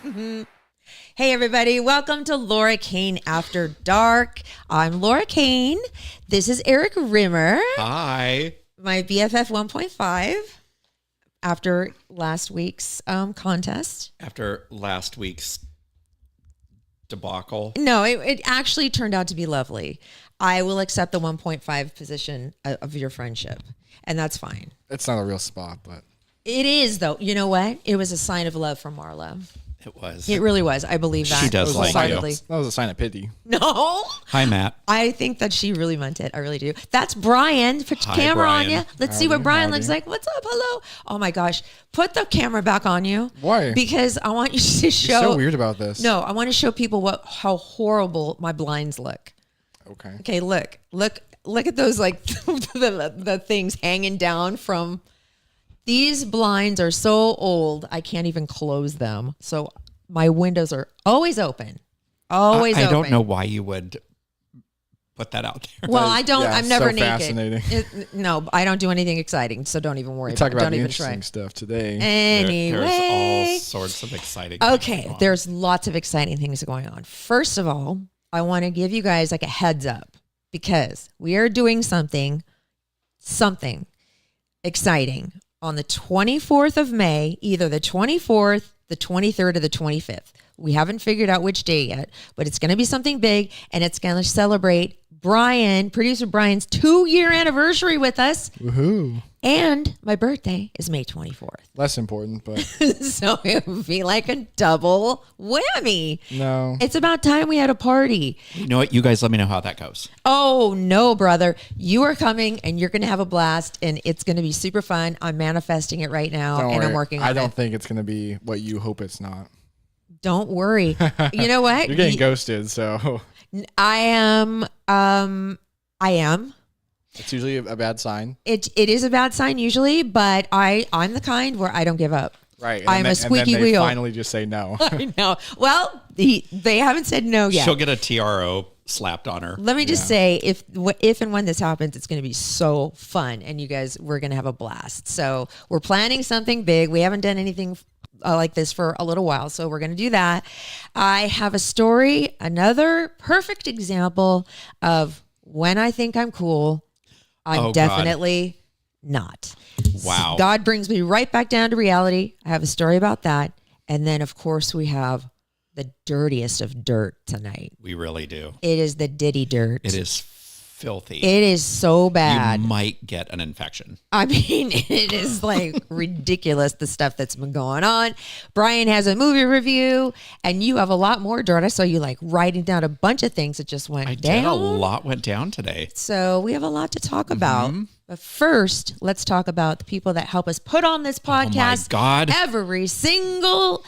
Hey, everybody. Welcome to Laura Kane After Dark. I'm Laura Kane. This is Erik Rimmer. Hi. My BFF 1.5 after last week's contest. After last week's debacle. No, it actually turned out to be lovely. I will accept the 1.5 position of your friendship, and that's fine. It's not a real spot, but... It is, though. You know what? It was a sign of love from Marla. It was. It really was. I believe that. She does like you. That was a sign of pity. No. Hi, Matt. I think that she really meant it. I really do. That's Brian. Put your camera Brian. on you. Let's see what Brian looks like. What's up? Hello. Oh my gosh. Put the camera back on you. Why? Because I want you to show. You're so weird about this. No, I want to show people how horrible my blinds look. Okay. Okay, look at those, like the things hanging down from. These blinds are so old, I can't even close them. So my windows are always open. Always open. I don't know why you would put that out there. Well, I don't. Yeah, I'm never so naked. Fascinating. No, I don't do anything exciting, so don't even worry. We talk about don't the even interesting try. stuff today. Anyway, there's all sorts of exciting things okay, going on. there's lots of exciting things going on. First of all, I want to give you guys like a heads up because we are doing something exciting on the 24th of May, either the 24th, the 23rd, or the 25th. We haven't figured out which day yet, but it's going to be something big, and it's going to celebrate producer Brian's 2-year anniversary with us. Woohoo. And my birthday is May 24th. Less important, but... So it would be like a double whammy. No. It's about time we had a party. You know what? You guys let me know how that goes. Oh, no, brother. You are coming and you're going to have a blast and it's going to be super fun. I'm manifesting it right now Don't and worry. I'm working on it. I don't think it's going to be what you hope it's not. Don't worry. You know what? You're getting ghosted, so... I am. It's usually a bad sign. It is a bad sign usually, but I'm the kind where I don't give up. Right. I'm a squeaky and then they wheel. finally just say no. I know. Well, they haven't said no yet. She'll get a TRO slapped on her. Let me just say, if and when this happens, it's going to be so fun, and you guys, we're going to have a blast. So we're planning something big. We haven't done anything like this for a little while, so we're going to do that. I have a story, another perfect example of when I think I'm cool. I'm definitely not. Wow. God brings me right back down to reality. I have a story about that. And then, of course, we have the dirtiest of dirt tonight. We really do. It is the Diddy dirt. It is filthy. It is so bad. You might get an infection. I mean, it is like ridiculous, the stuff that's been going on. Brian has a movie review, and you have a lot more dirt. I saw you like writing down a bunch of things that just went down. A lot went down today. So we have a lot to talk about. But first, let's talk about the people that help us put on this podcast. Oh my God. Every single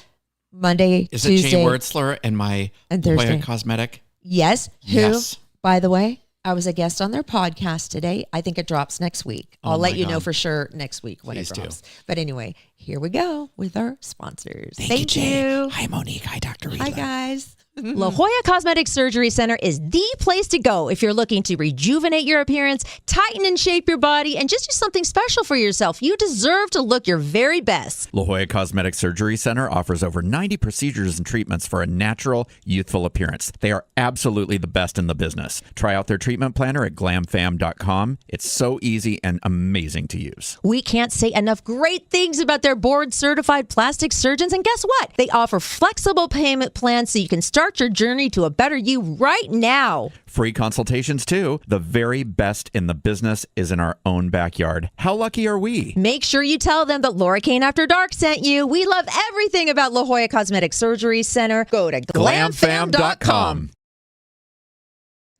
Monday, Is Tuesday, it Jay Wertzler and my Thursday. Cosmetic? Yes. Who, Yes. by the way, I was a guest on their podcast today. I think it drops next week. I'll let you know for sure next week when it drops. But anyway, here we go with our sponsors. Thank you, Jay. Hi, Monique. Hi, Dr. Rita. Hi, guys. La Jolla Cosmetic Surgery Center is the place to go if you're looking to rejuvenate your appearance, tighten and shape your body, and just do something special for yourself. You deserve to look your very best. La Jolla Cosmetic Surgery Center offers over 90 procedures and treatments for a natural, youthful appearance. They are absolutely the best in the business. Try out their treatment planner at glamfam.com. It's so easy and amazing to use. We can't say enough great things about their board-certified plastic surgeons, and guess what? They offer flexible payment plans so you can start your journey to a better you right now. Free consultations, too. The very best in the business is in our own backyard. How lucky are we? Make sure you tell them that Laura Kane After Dark sent you. We love everything about La Jolla Cosmetic Surgery Center. Go to glamfam.com.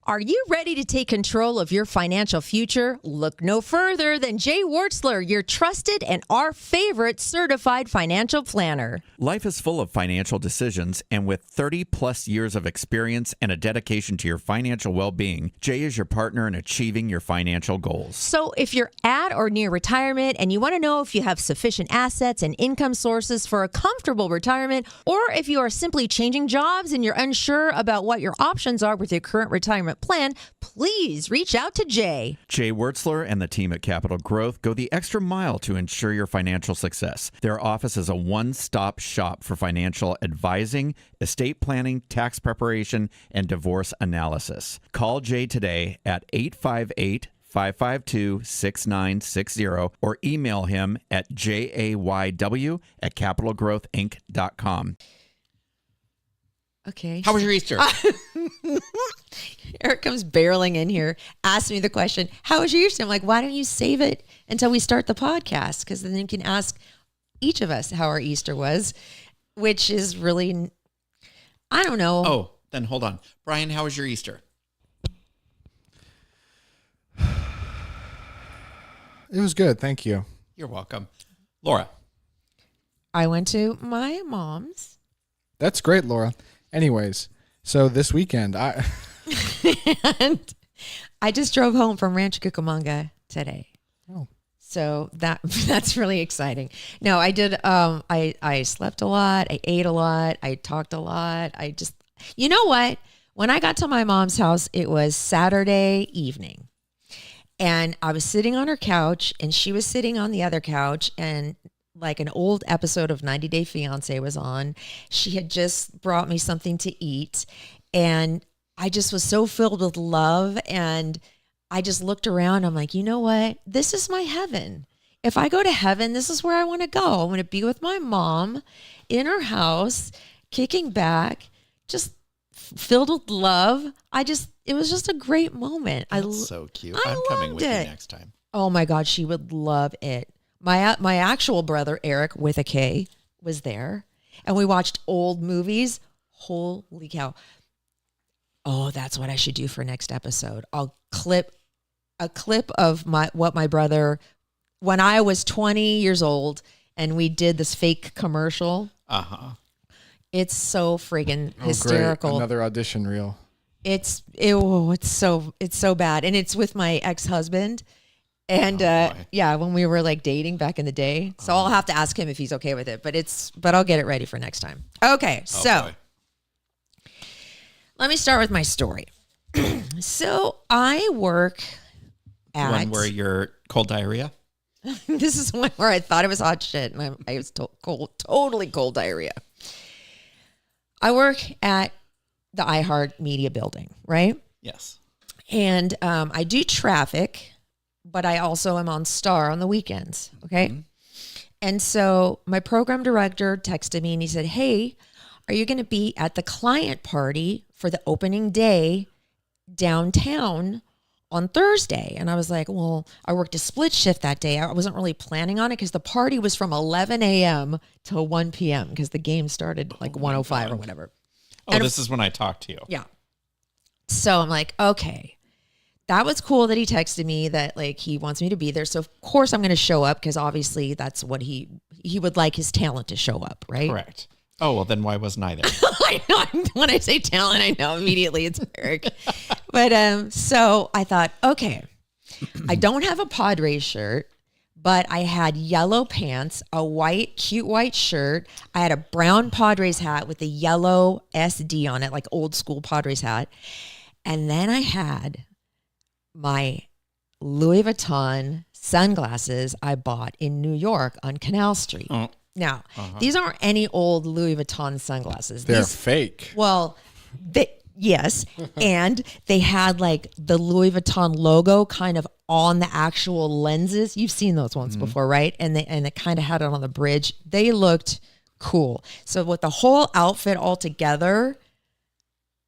Are you ready to take control of your financial future? Look no further than Jay Wertzler, your trusted and our favorite certified financial planner. Life is full of financial decisions, and with 30 plus years of experience and a dedication to your financial well-being, Jay is your partner in achieving your financial goals. So if you're at or near retirement and you want to know if you have sufficient assets and income sources for a comfortable retirement, or if you are simply changing jobs and you're unsure about what your options are with your current retirement retirement plan, please reach out to Jay. Jay Wertzler and the team at Capital Growth go the extra mile to ensure your financial success. Their office is a one-stop shop for financial advising, estate planning, tax preparation, and divorce analysis. Call Jay today at 858-552-6960 or email him at jayw@capitalgrowthinc.com. Okay. How was your Easter? Erik comes barreling in here, asks me the question, how was your Easter? I'm like, why don't you save it until we start the podcast? Because then you can ask each of us how our Easter was, which is really, I don't know. Oh, then hold on. Brian, how was your Easter? It was good. Thank you. You're welcome. Laura. I went to my mom's. That's great, Laura. Anyways, so this weekend, And I just drove home from Rancho Cucamonga today. Oh. So that's really exciting. No, I did. I slept a lot. I ate a lot. I talked a lot. You know what? When I got to my mom's house, it was Saturday evening. And I was sitting on her couch and she was sitting on the other couch, and like an old episode of 90 Day Fiance was on. She had just brought me something to eat, and I just was so filled with love. And I just looked around. I'm like, you know what? This is my heaven. If I go to heaven, this is where I want to go. I want to be with my mom in her house, kicking back, just filled with love. It was just a great moment. That's so cute. I I'm coming with loved you it. next time. Oh my God, she would love it. My actual brother, Erik, with a K, was there. And we watched old movies. Holy cow. Oh, that's what I should do for next episode. I'll clip a clip of what my brother, when I was 20 years old and we did this fake commercial. Uh-huh. It's so friggin' oh, hysterical. great. Another audition reel. It's so bad. And it's with my ex-husband. And boy. yeah, when we were like dating back in the day. So I'll have to ask him if he's okay with it, but I'll get it ready for next time. Okay. So boy. let me start with my story. So I work at One where you're cold diarrhea? this is one where I thought it was hot shit, and I was totally cold diarrhea. I work at the iHeart Media building, right? Yes. And I do traffic, but I also am on Star on the weekends, okay? Mm-hmm. And so my program director texted me and he said, hey, are you going to be at the client party for the opening day downtown on Thursday? And I was like, well, I worked a split shift that day. I wasn't really planning on it because the party was from 11 a.m. till 1 p.m. because the game started like 1:05 or whatever. Oh, And this is when I talked to you. yeah. So I'm like, okay, that was cool that he texted me that like he wants me to be there. So of course I'm going to show up because obviously that's what he would like his talent to show up, right? Correct. Oh, well, then why wasn't I there? I know. When I say talent, I know immediately it's Erik. But so I thought, okay, I don't have a Padres shirt, but I had yellow pants, a cute white shirt. I had a brown Padres hat with a yellow SD on it, like old school Padres hat. And then I had my Louis Vuitton sunglasses I bought in New York on Canal Street. Oh. Now, these aren't any old Louis Vuitton sunglasses. They're These, fake. well, yes. And they had like the Louis Vuitton logo kind of on the actual lenses. You've seen those ones before, right? And it kind of had it on the bridge. They looked cool. So with the whole outfit all together,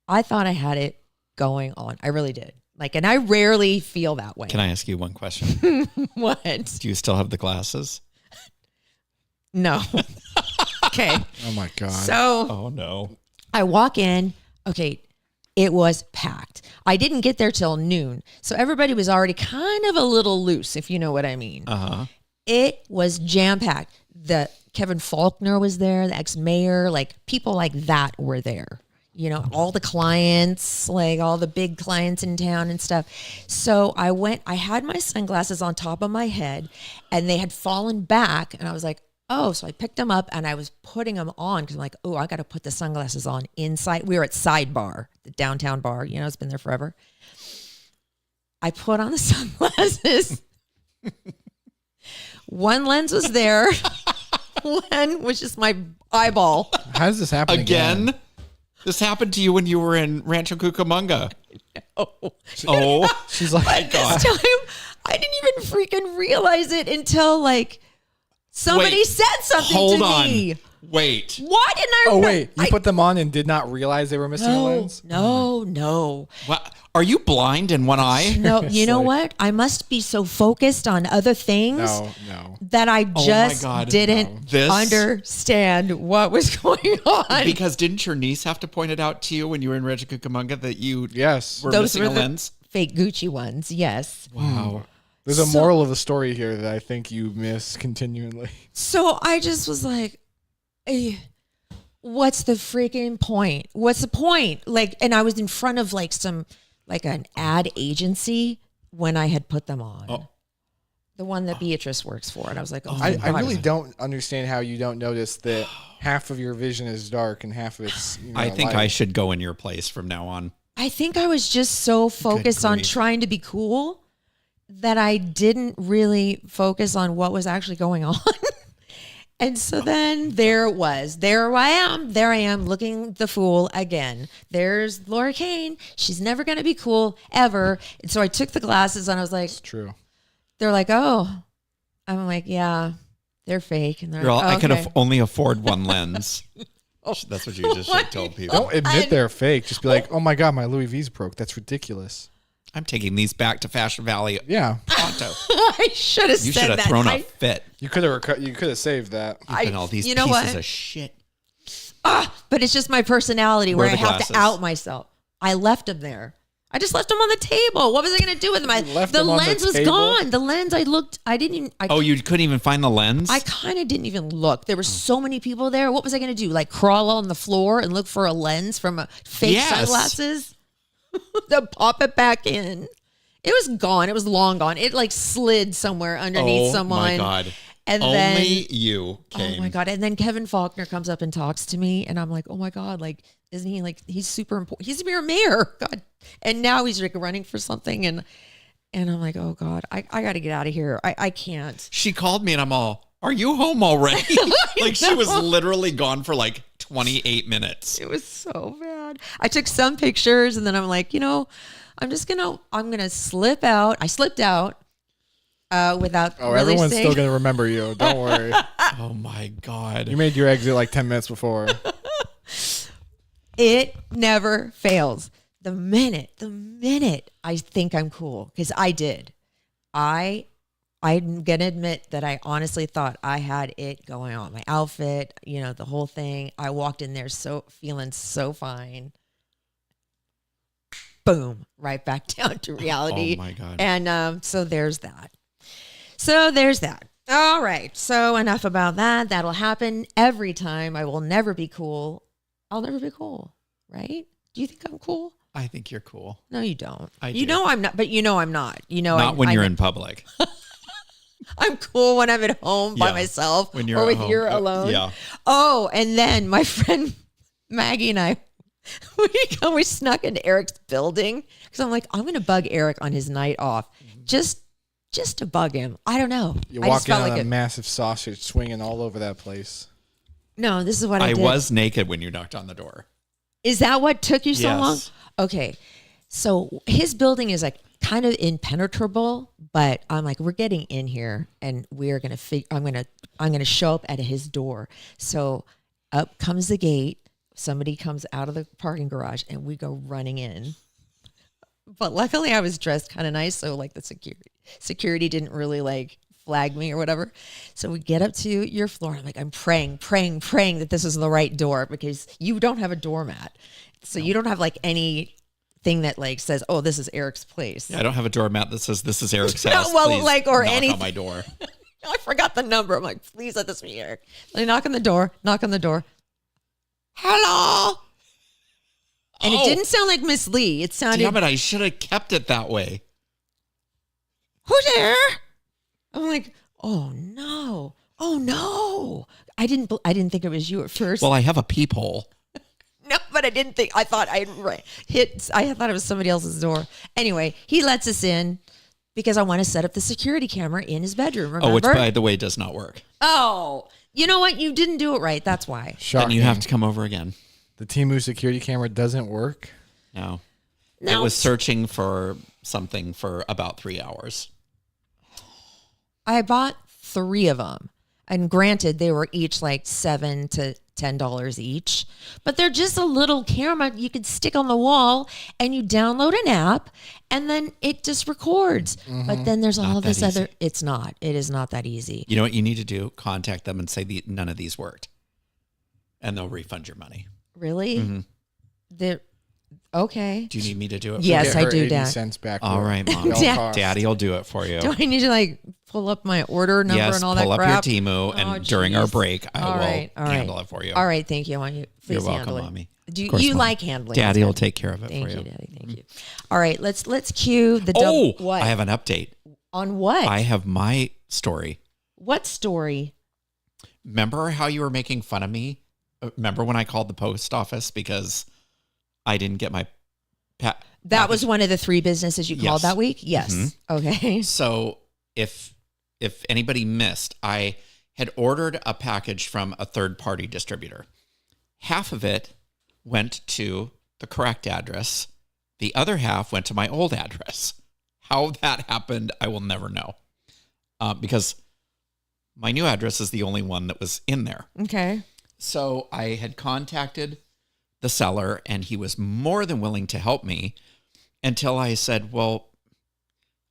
I thought I had it going on. I really did. Like, and I rarely feel that way. Can I ask you one question? What? Do you still have the glasses? No. Okay. Oh my God. So Oh, no. I walk in. Okay. It was packed. I didn't get there till noon. So everybody was already kind of a little loose, if you know what I mean. Uh-huh. It was jam packed. The Kevin Faulkner was there, the ex-mayor, like people like that were there. You know, all the clients, like all the big clients in town and stuff. So I had my sunglasses on top of my head and they had fallen back. And I was like, oh, so I picked them up and I was putting them on because I'm like, oh, I got to put the sunglasses on inside. We were at Sidebar, the downtown bar. You know, it's been there forever. I put on the sunglasses. One lens was there. One was just my eyeball. How does this happen again? This happened to you when you were in Rancho Cucamonga. Oh, she's like, But this time, I didn't even freaking realize it until like somebody Wait, said something hold to on. me. Wait. What? And I oh wait, you put them on and did not realize they were missing a lens? No. What? Are you blind in one eye? No, you know what? I must be so focused on other things No. that I just God, didn't This- understand what was going on. Because didn't your niece have to point it out to you when you were in Rancho Cucamonga that you Yes. were Those missing were a the lens? fake Gucci ones, yes. Wow. There's a moral of the story here that I think you miss continually. So I just was like, what's the freaking point? What's the point? Like, and I was in front of like an ad agency when I had put them on. Oh. The one that Beatrice works for. And I was like, oh, I my God. really don't understand how you don't notice that half of your vision is dark and half of it's I think I light. should go in your place from now on. I think I was just so focused on grief. trying to be cool that I didn't really focus on what was actually going on. And so then there it was. There I am looking the fool again. There's Laura Kane. She's never going to be cool ever. And so I took the glasses and I was like, It's true. they're like, oh. I'm like, yeah, they're fake. And they're Girl, like, I could okay. only afford one lens. That's what you just should have told people. Don't admit they're fake. Just be like, oh my God, my Louis V's broke. That's ridiculous. I'm taking these back to Fashion Valley. Yeah. Pronto. I should have You said should have that. thrown a I- fit. You could have saved that. And all these you know pieces what? of shit. But it's just my personality where Where I are the have glasses? to out myself. I left them there. I just left them on the table. What was I going to do with them? left The them on the lens was table? gone. The lens, I didn't even. Oh, you couldn't even find the lens? I kind of didn't even look. There were so many people there. What was I going to do? Like crawl on the floor and look for a lens from a fake Yes. sunglasses? To pop it back in. It was gone. It was long gone. It like slid somewhere underneath oh someone. my God. And Only then, you came. oh my God. And then Kevin Faulkner comes up and talks to me. And I'm like, oh my God, like, isn't he like, he's super important. He's your mayor. God. And now he's like running for something. And I'm like, oh God, I got to get out of here. I can't. She called me and I'm all, are you home already? Like she was literally gone for like 28 minutes. It was so bad. I took some pictures and then I'm like, I'm going to slip out. I slipped out without Oh, really everyone's saying. still going to remember you. Don't worry. Oh my God. You made your exit like 10 minutes before. It never fails. The minute I think I'm cool, because I did. I'm going to admit that I honestly thought I had it going on. My outfit, the whole thing. I walked in there feeling so fine. Boom, right back down to reality. Oh my God. And so there's that. All right. So enough about that. That'll happen every time. I will never be cool. I'll never be cool, right? Do you think I'm cool? I think you're cool. No, you don't. I You do. know I'm not, but I'm not. Not when you're in public. I'm cool when I'm at home by Yeah, myself when you're or at with home. you alone. Yeah. Oh, and then my friend Maggie and I, we snuck into Erik's building because I'm like, I'm going to bug Erik on his night off. Just to bug him. I don't know. You I walk just in felt on like a massive sausage swinging all over that place. No, this is what I I did. was naked when you knocked on the door. Is that what took you so Yes. long? Okay. So his building is like kind of impenetrable, but I'm like, we're getting in here and we're going to I'm going to show up at his door. So up comes the gate. Somebody comes out of the parking garage and we go running in. But luckily I was dressed kind of nice. So like the security didn't really like flag me or whatever. So we get up to your floor. And I'm like, I'm praying that this is the right door because you don't have a doormat. So you don't have like any thing that like says, oh, this is Erik's place. Yeah, I don't have a doormat that says this is Erik's No, house. well, Please like, or knock anything. on my door. I forgot the number. I'm like, please let this be Erik. I knock on the door. Hello. And it didn't sound like Miss Lee. It sounded, Damn it, I should have kept it that way. who's there? I'm like, oh no. Oh no. I didn't think it was you at first. Well, I have a peephole. No, but I thought I thought it was somebody else's door. Anyway, he lets us in because I want to set up the security camera in his bedroom. Remember? Oh, which by the way does not work. Oh, you know what? You didn't do it right. That's why. Shocking. Then you have to come over again. The Temu security camera doesn't work. No. It was searching for something for about 3 hours. I bought 3 of them. And granted, they were each like $7 to $10 each, but they're just a little camera you could stick on the wall, and you download an app, and then it just records. But then there's all of this other. It is not that easy. You know what you need to do? Contact them and say none of these worked, and they'll refund your money. Really? Mm-hmm. Okay. Do you need me to do it? Yes, Get I her do, 80 Dad. cents back. All right, Mom. Daddy will do it for you. Do I need to like pull up my order number Yes, and all that pull crap? up your Temu, and during our break, I will handle it for you. All right, thank you. I want you. Please You're welcome, handle it. Mommy. Do Of course, you Mom. like handling? Daddy it? will take care of it Thank for you, you. Daddy. Thank you. All right, let's cue the what? I have an update. On what? I have my story. What story? Remember how you were making fun of me? Remember when I called the post office because I didn't get my That was one of the 3 businesses you called that week? Yes. Mm-hmm. Okay. So if anybody missed, I had ordered a package from a third-party distributor. Half of it went to the correct address. The other half went to my old address. How that happened, I will never know. Because my new address is the only one that was in there. Okay. So I had contacted the seller, and he was more than willing to help me until I said, well,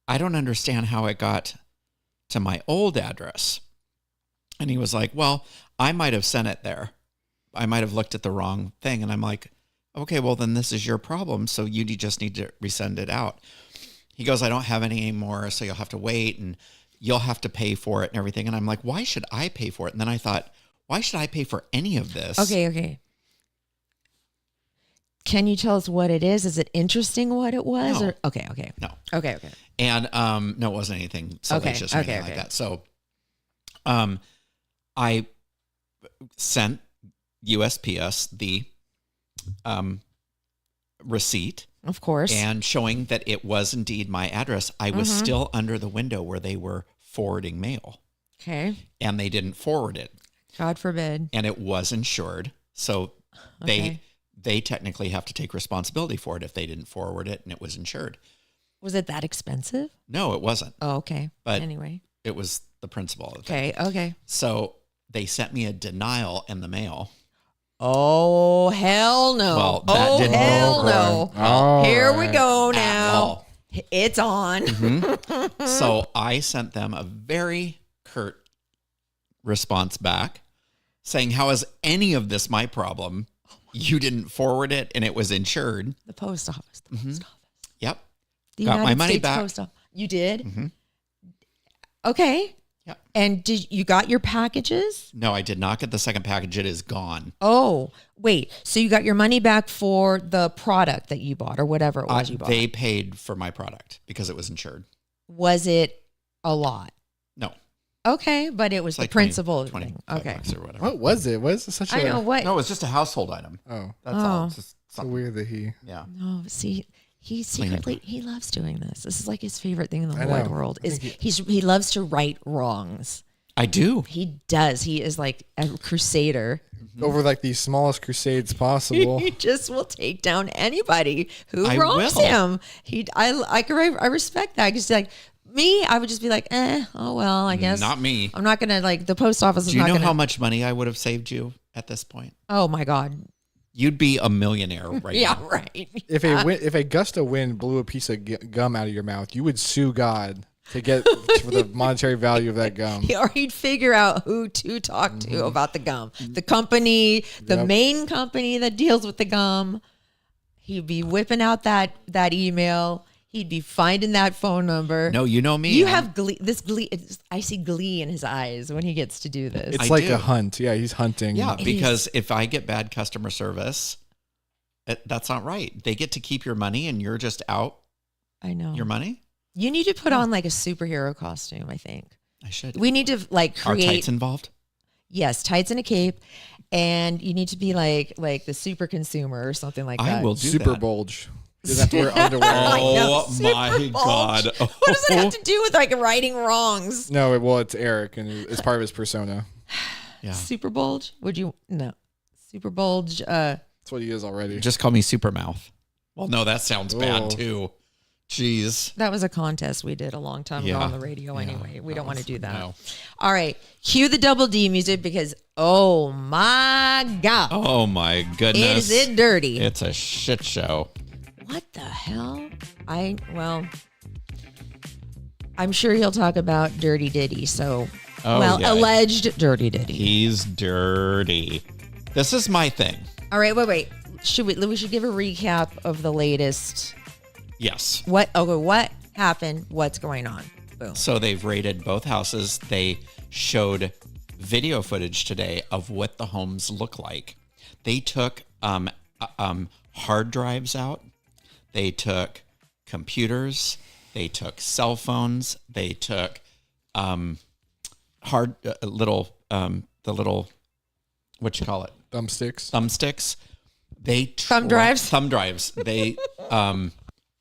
I don't understand how it got to my old address. And he was like, well, I might have sent it there. I might have looked at the wrong thing. And I'm like, okay, well, then this is your problem. So you just need to resend it out. He goes, I don't have any anymore, so you'll have to wait, and you'll have to pay for it and everything. And I'm like, why should I pay for it? And then I thought, why should I pay for any of this? Okay. Can you tell us what it is? Is it interesting what it was? No. Or okay. No. Okay. And no, it wasn't anything salacious or anything like that. So I sent USPS the receipt. Of course. And showing that it was indeed my address. I was still under the window where they were forwarding mail. Okay. And they didn't forward it. God forbid. And it was insured. So they technically have to take responsibility for it if they didn't forward it and it was insured. Was it that expensive? No, it wasn't. Oh, okay. But anyway, it was the principle of the thing. Okay. So they sent me a denial in the mail. Oh, hell no. Well, that didn't hell go no. Oh, Here we go at now. all. It's on. So I sent them a very curt response back saying, how is any of this my problem? You didn't forward it and it was insured. The post office. Yep. The Got United my money States back. Post Office. You did? Mm-hmm. Okay. Yep. And you got your packages? No, I did not get the second package. It is gone. Oh, wait. So you got your money back for the product that you bought or whatever it was you bought? They paid for my product because it was insured. Was it a lot? No. Okay, but it was It's the like principal 20 thing. $25 Okay. or whatever. What was it? Was it such a? I know what. No, it was just a household item. Oh, That's all. It's just so something. weird that he. Yeah. No, see, he secretly he loves doing this. This is like his favorite thing in the I whole wide know. world. I Is think he loves to right wrongs. I do. He does. He is like a crusader. Over like the smallest crusades possible. He just will take down anybody who I wrongs will. him. I respect that. Because like me, I would just be like, oh well, I guess. Not me. I'm not gonna like the post office is Do you not know gonna. how much money I would have saved you at this point? Oh my god. You'd be a millionaire right Yeah, now. right. If a gust of wind blew a piece of gum out of your mouth, you would sue God to get for the monetary value of that gum. Or he'd figure out who to talk to about the gum. The company, the main company that deals with the gum. He'd be whipping out that email. He'd be finding that phone number. No, you know me. You have glee. This glee. I see glee in his eyes when he gets to do this. It's I like do. a hunt. Yeah, he's hunting. Yeah, It because if I get bad customer service, that's not right. They get to keep your money and you're just out I know. your money. You need to put on like a superhero costume, I think. I should. We need to like Are create. tights involved? Yes, tights and a cape, and you need to be like the super consumer or something like that. I will do Super that. bulge. You have to wear underwear. I know, Oh super my bulge. God. What does it have to do with like righting wrongs? No, well, it's Erik, and it's part of his persona. Yeah. Super bulge? Would you no? Super bulge. That's what he is already. Just call me Super Mouth. Well, no, that sounds Oh. bad too. Jeez. That was a contest we did a long time ago Yeah. on the radio. Yeah. Anyway, we don't want to do that. No. All right, cue the Double D music because oh my God, Oh my goodness. is it dirty? It's a shit show. What the hell? I'm sure he'll talk about Dirty Diddy. So, Oh, yeah. alleged Dirty Diddy. He's dirty. This is my thing. All right, wait. We should give a recap of the latest. Yes. What happened? What's going on? Boom. So they've raided both houses. They showed video footage today of what the homes look like. They took hard drives out. They took computers. They took cell phones. They took the little what you call it? Thumbsticks. Thumbsticks. Thumb drives? Thumb drives. They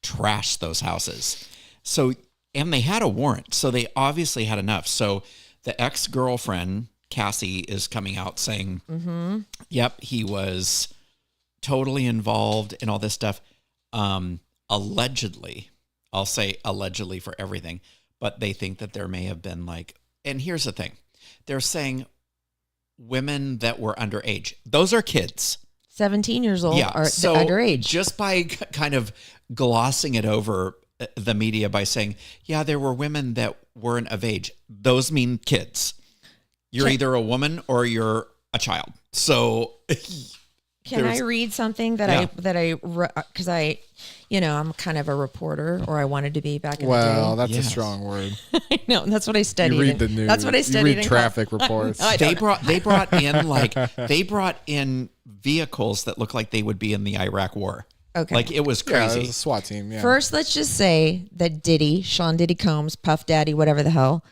trashed those houses. So, and they had a warrant. So they obviously had enough. So the ex-girlfriend, Cassie, is coming out saying, yep, he was totally involved in all this stuff. Allegedly, I'll say allegedly for everything, but they think that there may have been like, and here's the thing. They're saying women that were underage. Those are kids. 17 years old are so underage. Just by kind of glossing it over the media by saying, yeah, there were women that weren't of age. Those mean kids. You're either a woman or you're a child. So Can I read something that Yeah. because I'm kind of a reporter, or I wanted to be back in Well, the that's Yes. a strong word. day. No, that's what I studied. You read the news. That's what I studied. You read in traffic college. reports. I they don't- brought in vehicles that look like they would be in the Iraq War. Okay. Like it was Yeah, it crazy. was a SWAT team. Yeah. First, let's just say that Sean Diddy Combs, Puff Daddy, whatever the hell,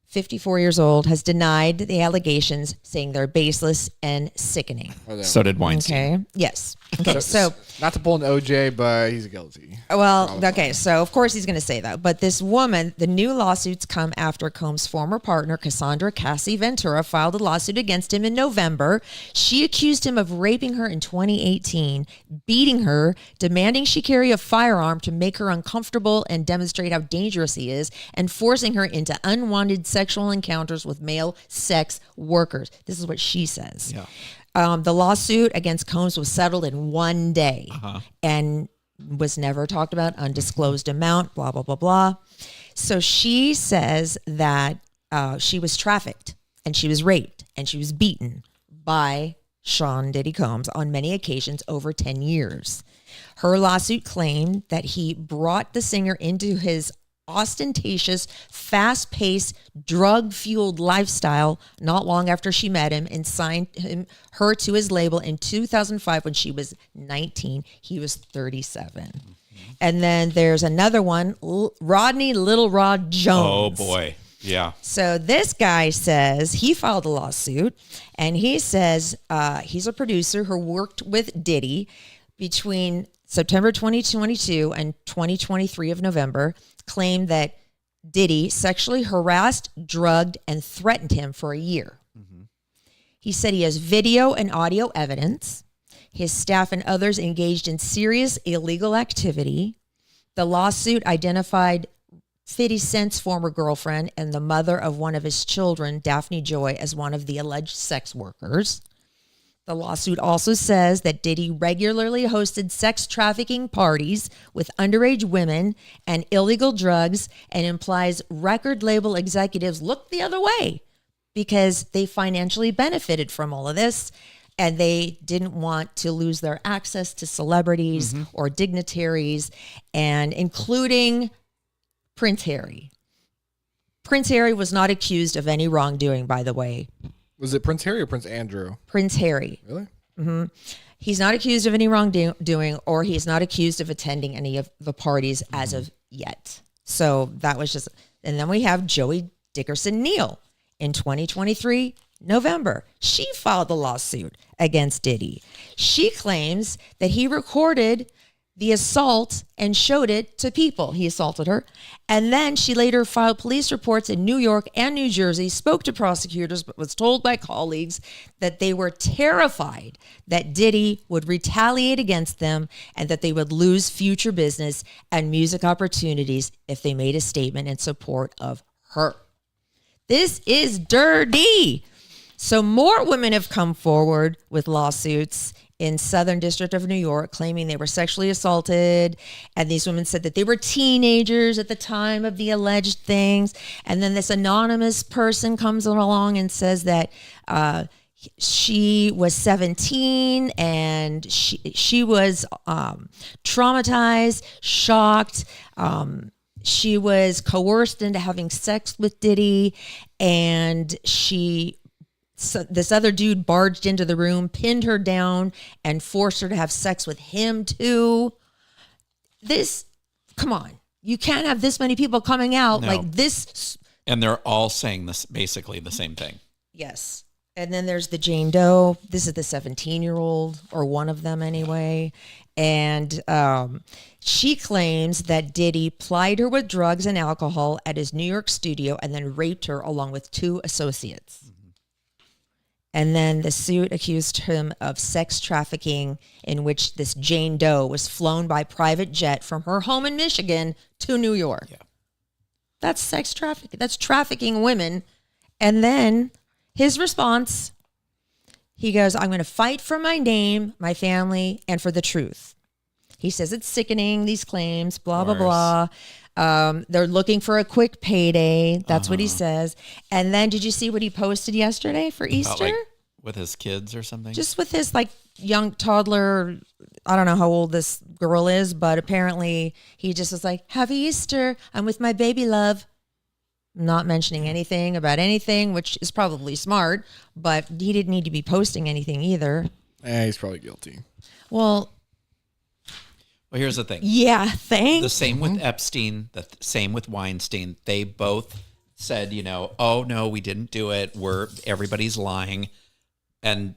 54 years old, has denied the allegations, saying they're baseless and sickening. Whatever. So did Weinstein. Okay. Yes. Okay. So, not to pull an OJ, but he's guilty. well, okay. So, of course, he's going to say that. But this woman, the new lawsuits come after Combs' former partner, Cassandra Cassie Ventura, filed a lawsuit against him in November. She accused him of raping her in 2018, beating her, demanding she carry a firearm to make her uncomfortable and demonstrate how dangerous he is, and forcing her into unwanted sexual encounters with male sex workers. This is what she says. Yeah. The lawsuit against Combs was settled in one day and was never talked about, undisclosed amount, blah, blah, blah, blah. So she says that she was trafficked and she was raped and she was beaten by Sean Diddy Combs on many occasions over 10 years. Her lawsuit claimed that he brought the singer into his ostentatious, fast-paced, drug-fueled lifestyle not long after she met him and signed her to his label in 2005 when she was 19. He was 37. And then there's another one, Rodney Little Rod Jones. Oh boy. Yeah. So this guy says he filed a lawsuit, and he says he's a producer who worked with Diddy between September 2022 and 2023 of November, claimed that Diddy sexually harassed, drugged, and threatened him for a year. He said he has video and audio evidence. His staff and others engaged in serious illegal activity. The lawsuit identified 50 Cent's former girlfriend and the mother of one of his children, Daphne Joy, as one of the alleged sex workers. The lawsuit also says that Diddy regularly hosted sex trafficking parties with underage women and illegal drugs, and implies record label executives looked the other way because they financially benefited from all of this, and they didn't want to lose their access to celebrities or dignitaries, and including Prince Harry. Prince Harry was not accused of any wrongdoing, by the way. Was it Prince Harry or Prince Andrew? Prince Harry. Really? He's not accused of any wrongdoing, or he's not accused of attending any of the parties as of yet. So that was just, and then we have Joey Dickerson Neal in 2023, November. She filed a lawsuit against Diddy. She claims that he recorded the assault and showed it to people. He assaulted her. And then she later filed police reports in New York and New Jersey, spoke to prosecutors, but was told by colleagues that they were terrified that Diddy would retaliate against them and that they would lose future business and music opportunities if they made a statement in support of her. This is dirty. So more women have come forward with lawsuits in Southern District of New York claiming they were sexually assaulted. And these women said that they were teenagers at the time of the alleged things. And then this anonymous person comes along and says that she was 17 and she was traumatized, shocked. She was coerced into having sex with Diddy, and so this other dude barged into the room, pinned her down, and forced her to have sex with him too. Come on. You can't have this many people coming out like this. And they're all saying this, basically the same thing. Yes. And then there's the Jane Doe. This is the 17-year-old, or one of them anyway. And she claims that Diddy plied her with drugs and alcohol at his New York studio and then raped her along with 2 associates. And then the suit accused him of sex trafficking, in which this Jane Doe was flown by private jet from her home in Michigan to New York. Yeah. That's sex trafficking. That's trafficking women. And then his response, he goes, I'm going to fight for my name, my family, and for the truth. He says it's sickening, these claims, blah, blah, blah. They're looking for a quick payday. That's what he says. And then did you see what he posted yesterday for Easter? Like with his kids or something? Just with his young toddler. I don't know how old this girl is, but apparently he just was like, Happy Easter. I'm with my baby love. Not mentioning anything about anything, which is probably smart, but he didn't need to be posting anything either. He's probably guilty. Well, here's the thing. Yeah, thanks. The same with Epstein, the same with Weinstein. They both said, oh no, we didn't do it. Everybody's lying. And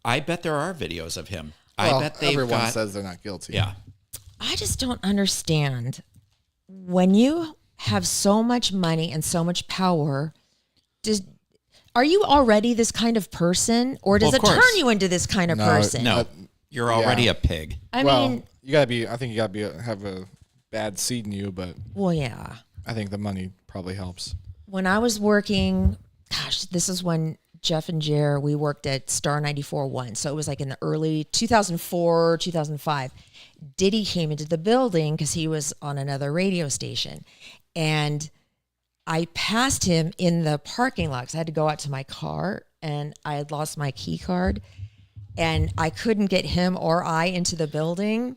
I bet there are videos of him. I bet everyone says they're not guilty. Yeah. I just don't understand. When you have so much money and so much power, are you already this kind of person, or does it turn you into this kind of person? No, you're already a pig. I mean, you gotta be. I think you gotta have a bad seed in you, but yeah. I think the money probably helps. When I was working, this is when Jeff and Jer, we worked at Star 94.1. So it was like in the early 2004, 2005. Diddy came into the building because he was on another radio station. And I passed him in the parking lot because I had to go out to my car and I had lost my key card. And I couldn't get him or I into the building.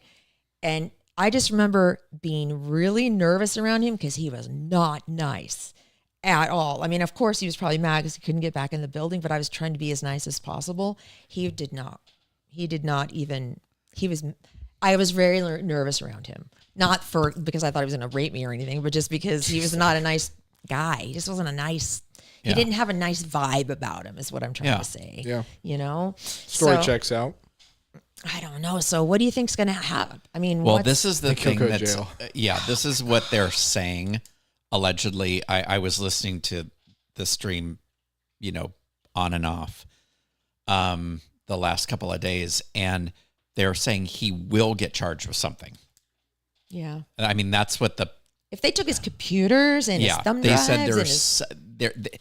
And I just remember being really nervous around him because he was not nice at all. I mean, of course, he was probably mad because he couldn't get back in the building, but I was trying to be as nice as possible. I was very nervous around him. Not because I thought he was going to rape me or anything, but just because he was not a nice guy. He just wasn't he didn't have a nice vibe about him is what I'm trying to say. Yeah. Story checks out. I don't know. So what do you think's going to happen? I mean, this is the thing that's, this is what they're saying. Allegedly, I was listening to the stream, on and off, the last couple of days, and they're saying he will get charged with something. Yeah. I mean, that's what if they took his computers and his thumb drives. They said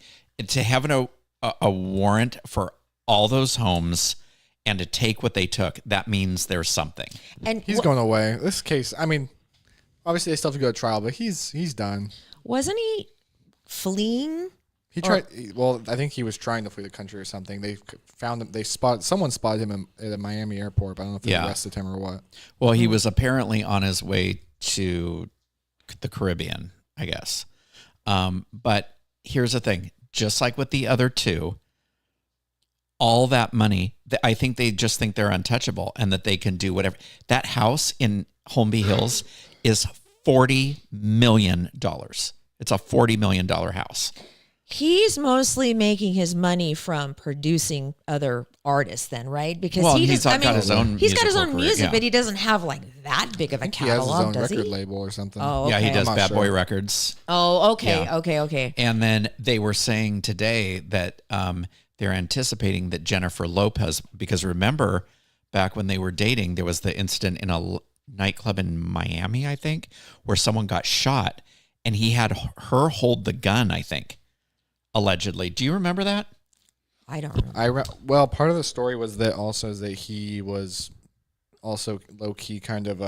to have a warrant for all those homes and to take what they took, that means there's something. And he's going away. This case, I mean, obviously they still have to go to trial, but he's done. Wasn't he fleeing? He tried. Well, I think he was trying to flee the country or something. They found him. Someone spotted him at a Miami airport. But I don't know if they arrested him or what. Well, he was apparently on his way to the Caribbean, I guess. But here's the thing: just like with the other two, all that money, I think they just think they're untouchable and that they can do whatever. That house in Holmby Hills is $40 million. It's a $40 million house. He's mostly making his money from producing other artists, then, right? Because Well, he he's does, got his own. he's got his musical own career, music, yeah. but he doesn't have like that big of a He has his catalog, own does record he? label or something. Oh, okay. Yeah, he does I'm not Bad sure. Boy Records. Oh, okay, Yeah. okay. And then they were saying today that they're anticipating that Jennifer Lopez, because remember back when they were dating, there was the incident in a nightclub in Miami, I think, where someone got shot and he had her hold the gun, I think, allegedly. Do you remember that? I don't remember. Well, part of the story was that also is that he was also low key kind of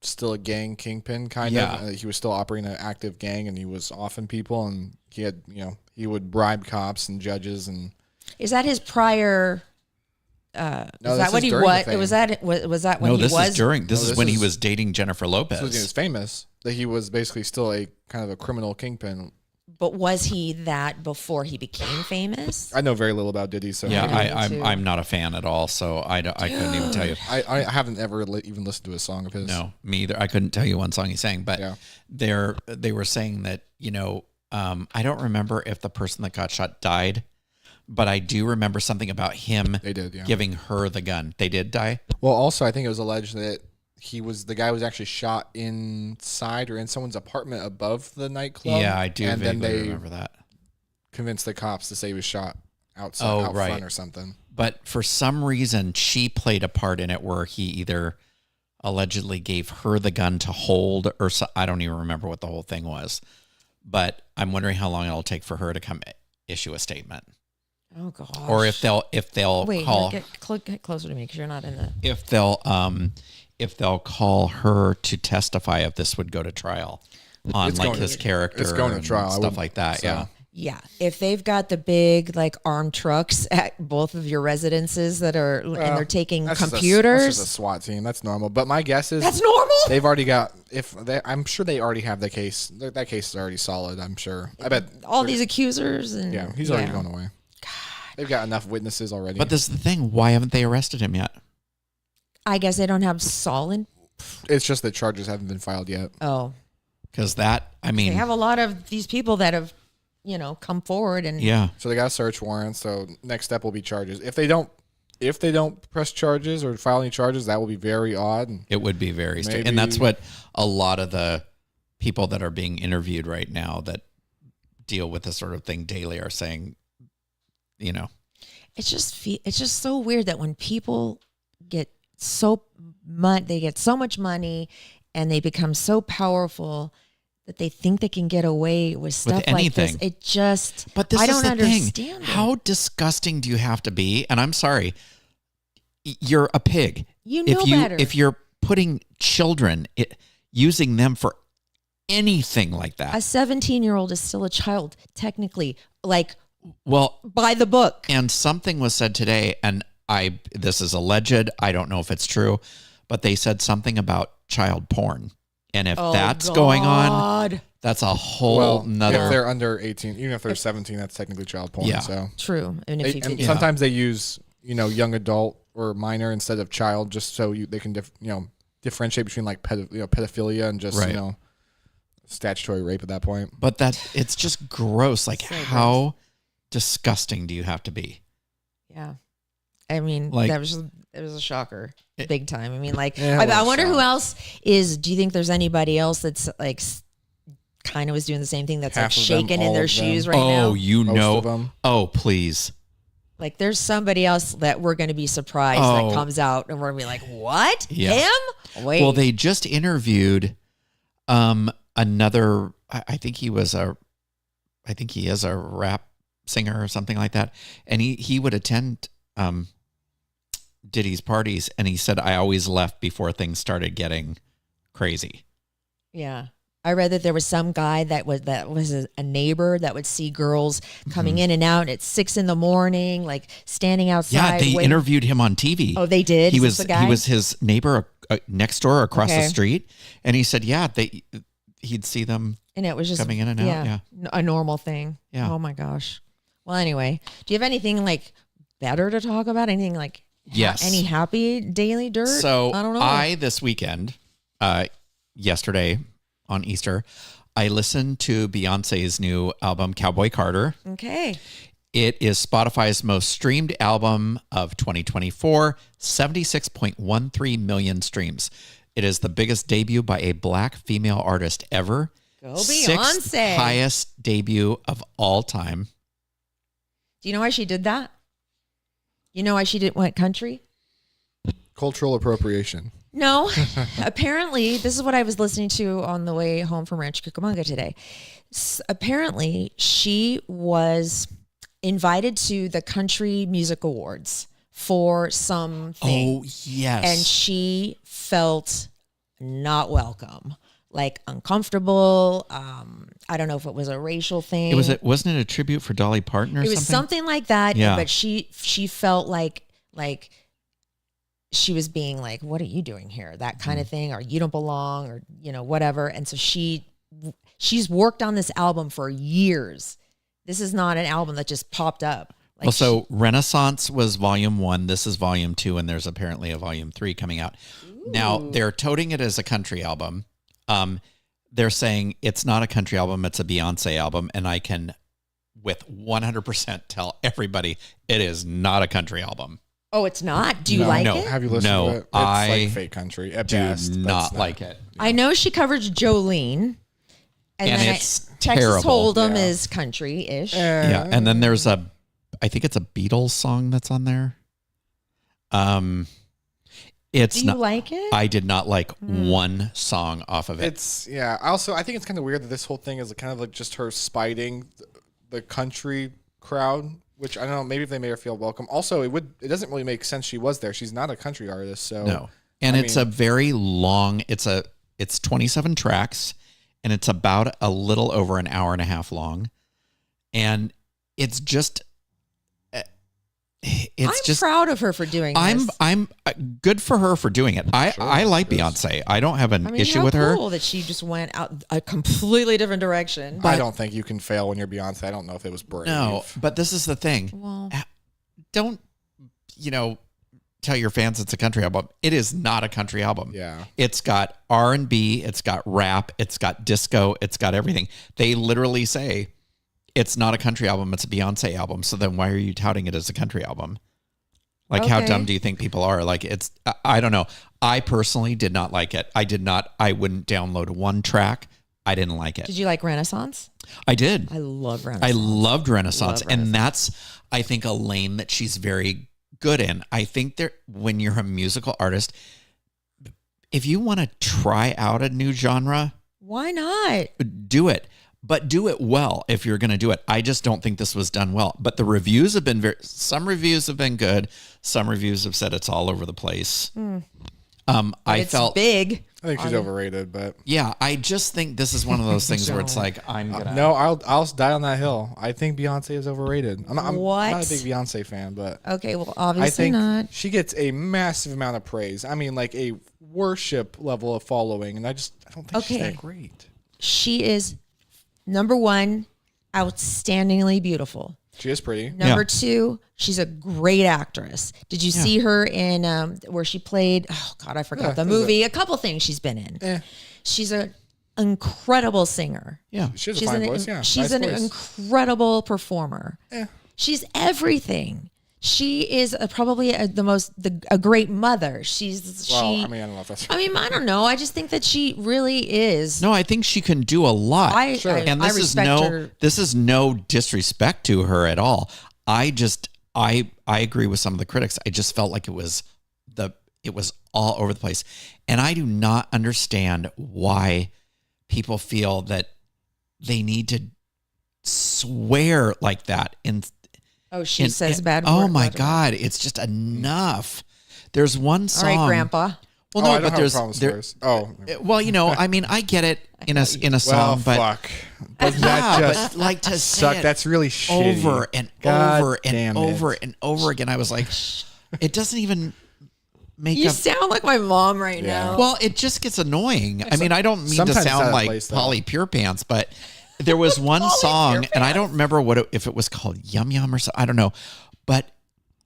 still a gang kingpin kind Yeah. of. He was still operating an active gang, and he was offing people, and he had he would bribe cops and judges and. Is that his prior? No, is this that what is he during the was? fame. Was that when No, he this was? is during. This No, is this when he is- was dating Jennifer Lopez. So he was famous that he was basically still a kind of a criminal kingpin. But was he that before he became famous? I know very little about Diddy, so Yeah, Me too. I'm not a fan at all, so I couldn't even tell you. I haven't ever even listened to a song of his. No, me either. I couldn't tell you one song he sang, but Yeah. they were saying that I don't remember if the person that got shot died, but I do remember something about him They did, yeah. giving her the gun. They did die. Well, also I think it was alleged that the guy was actually shot inside or in someone's apartment above the nightclub. Yeah, I do And then vaguely they remember that. convinced the cops to say he was shot outside, Oh, out right. front or something. But for some reason, she played a part in it where he either allegedly gave her the gun to hold, or I don't even remember what the whole thing was. But I'm wondering how long it'll take for her to come issue a statement, Oh gosh. or if they'll Wait, call get closer to me because you're not in the. if they'll call her to testify if this would go to trial on It's like going to- his character. it's going to and trial. I stuff wouldn't- like that. so- Yeah. Yeah, if they've got the big like armed trucks at both of your residences that are and they're taking That's computers, just a SWAT team. That's normal. But my guess is that's normal. they've already got. I'm sure they already have the case. That case is already solid. I'm sure. I bet All these accusers and Yeah, he's already gone away. They've got enough witnesses already. But this is the thing. Why haven't they arrested him yet? I guess they don't have solid. it's just that charges haven't been filed yet. Oh, Because that, I they mean, have a lot of these people that have, come forward and yeah. So they got a search warrant. So next step will be charges. If they don't press charges or file any charges, that will be very odd. It would be very strange. Maybe- And that's what a lot of the people that are being interviewed right now that deal with this sort of thing daily are saying, it's just so weird that when people get they get so much money and they become so powerful that they think they can get away with stuff like this. anything. It just, but this I is don't the understand thing. it. How disgusting do you have to be? And I'm sorry, you're a pig. You know better. If you're putting children, using them for anything like A that. 17-year-old is still a child, technically, like Well, by the book. and something was said today, and this is alleged. I don't know if it's true, but they said something about child porn. And if that's going on, God. that's a whole If nother. they're under 18, even if they're 17, that's technically child porn. Yeah. So True. And if you and could, sometimes they use young adult or minor instead of child, just so they can differentiate between like pedophilia and just Right. statutory rape at that point. But it's just gross. Like, So how disgusting do you have to be? yeah. I mean, Like- it was a shocker, big time. I mean, like, Yeah, I well, wonder who shock. else is. Do you think there's anybody else that's like kind of was doing the same thing that's Half like of them, shaking in all their of them. shoes right now? Most of them. Oh, please. Like, there's somebody else that we're going to be surprised Oh. that comes out, and we're going to be like, "What? Yeah. Him? Wait." Well, they just interviewed another. I think he is a rap singer or something like that, and he would attend Diddy's parties, and he said, "I always left before things started getting crazy." Yeah. I read that there was some guy that was a neighbor that would see girls coming in and out at 6 a.m, like standing outside. Yeah, they waiting. interviewed him on TV. Oh, they did? He Is was this the guy? he was his neighbor next door across the Okay. street, and he said, "Yeah, he'd see them." And it was just coming in and out, yeah. a normal thing. Yeah. Oh my gosh. Well, anyway, do you have anything like better to talk about? Anything like Yes. any happy daily dirt? So I don't know. this weekend, yesterday on Easter, I listened to Beyonce's new album, Cowboy Carter. Okay. It is Spotify's most streamed album of 2024, 76.13 million streams. It is the biggest debut by a Black female artist ever. Go Sixth Beyonce. highest debut of all time. Do you know why she did that? You know why she didn't want country? Cultural appropriation. No. Apparently, this is what I was listening to on the way home from Rancho Cucamonga today. Apparently, she was invited to the Country Music Awards for something. Oh, yes. And she felt not welcome, like uncomfortable. I don't know if it was a racial thing. Wasn't it a tribute for Dolly Parton or something? It was something like that. Yeah. But she felt like she was being like, what are you doing here? That kind of thing, or you don't belong, or, whatever. And so she's worked on this album for years. This is not an album that just popped up. Like so Renaissance was volume 1. This is volume 2. And there's apparently a volume 3 coming out. Ooh. Now they're toting it as a country album. They're saying it's not a country album. It's a Beyonce album. And I can with 100% tell everybody it is not a country album. Oh, it's not? Do you like it? Have you listened to it? It's like fake country at best. Not like it. I know she covers Jolene. And then it's Texas terrible. Hold'em is country-ish. Yeah. And then there's I think it's a Beatles song that's on there. It's Do you like it? I did not like one song off of it. I think it's kind of weird that this whole thing is kind of like just her spiting the country crowd, which I don't know, maybe if they made her feel welcome. Also, it doesn't really make sense she was there. She's not a country artist, so no. And it's a very long, it's 27 tracks, and it's about a little over an hour and a half long. And it's just I'm proud of her for doing this. I'm good for her for doing it. I like Beyonce. I don't have an issue with her. Cool that she just went out a completely different direction. I don't think you can fail when you're Beyonce. I don't know if it was brave. No, but this is the thing. Well, don't tell your fans it's a country album. It is not a country album. Yeah. It's got R&B, it's got rap, it's got disco, it's got everything. They literally say it's not a country album, it's a Beyonce album. So then why are you touting it as a country album? Like, how dumb do you think people are? Like, I don't know. I personally did not like it. I wouldn't download one track. I didn't like it. Did you like Renaissance? I did. I love Renaissance. I loved Renaissance. And that's, I think, a lane that she's very good in. I think when you're a musical artist, if you want to try out a new genre, why not? Do it. But do it well if you're going to do it. I just don't think this was done well. But the reviews have been some reviews have been good. Some reviews have said it's all over the place. I felt big. I think she's overrated, but yeah, I just think this is one of those things where it's like I'm gonna. No, I'll die on that hill. I think Beyonce is overrated. I'm not a big Beyonce fan, but okay, well, obviously I think not. She gets a massive amount of praise. I mean, like a worship level of following, and I don't think she's that great. She is number one, outstandingly beautiful. She is pretty. Number two, she's a great actress. Did you see her in where she played? Oh God, I forgot the movie. A couple things she's been in. She's an incredible singer. Yeah, she's a fine voice. Yeah, she's an incredible performer. Yeah, she's everything. She is probably a great mother. I don't know if that's right. I don't know. I just think that she really is. No, I think she can do a lot. And this is no disrespect to her at all. I agree with some of the critics. I just felt like it was all over the place. And I do not understand why people feel that they need to swear like that she says bad words. Oh my God, it's just enough. There's one song. All right, Grandpa. Well, no, I don't but there's well, I get it in a song, but fuck. But that just to suck. That's really shitty. Over and over and over and over again. I was like, it doesn't even make. You sound like my mom right now. Well, it just gets annoying. I mean, I don't mean to sound like Polly Pure Pants, but there was one song, and I don't remember if it was called Yum Yum or something. I don't know, but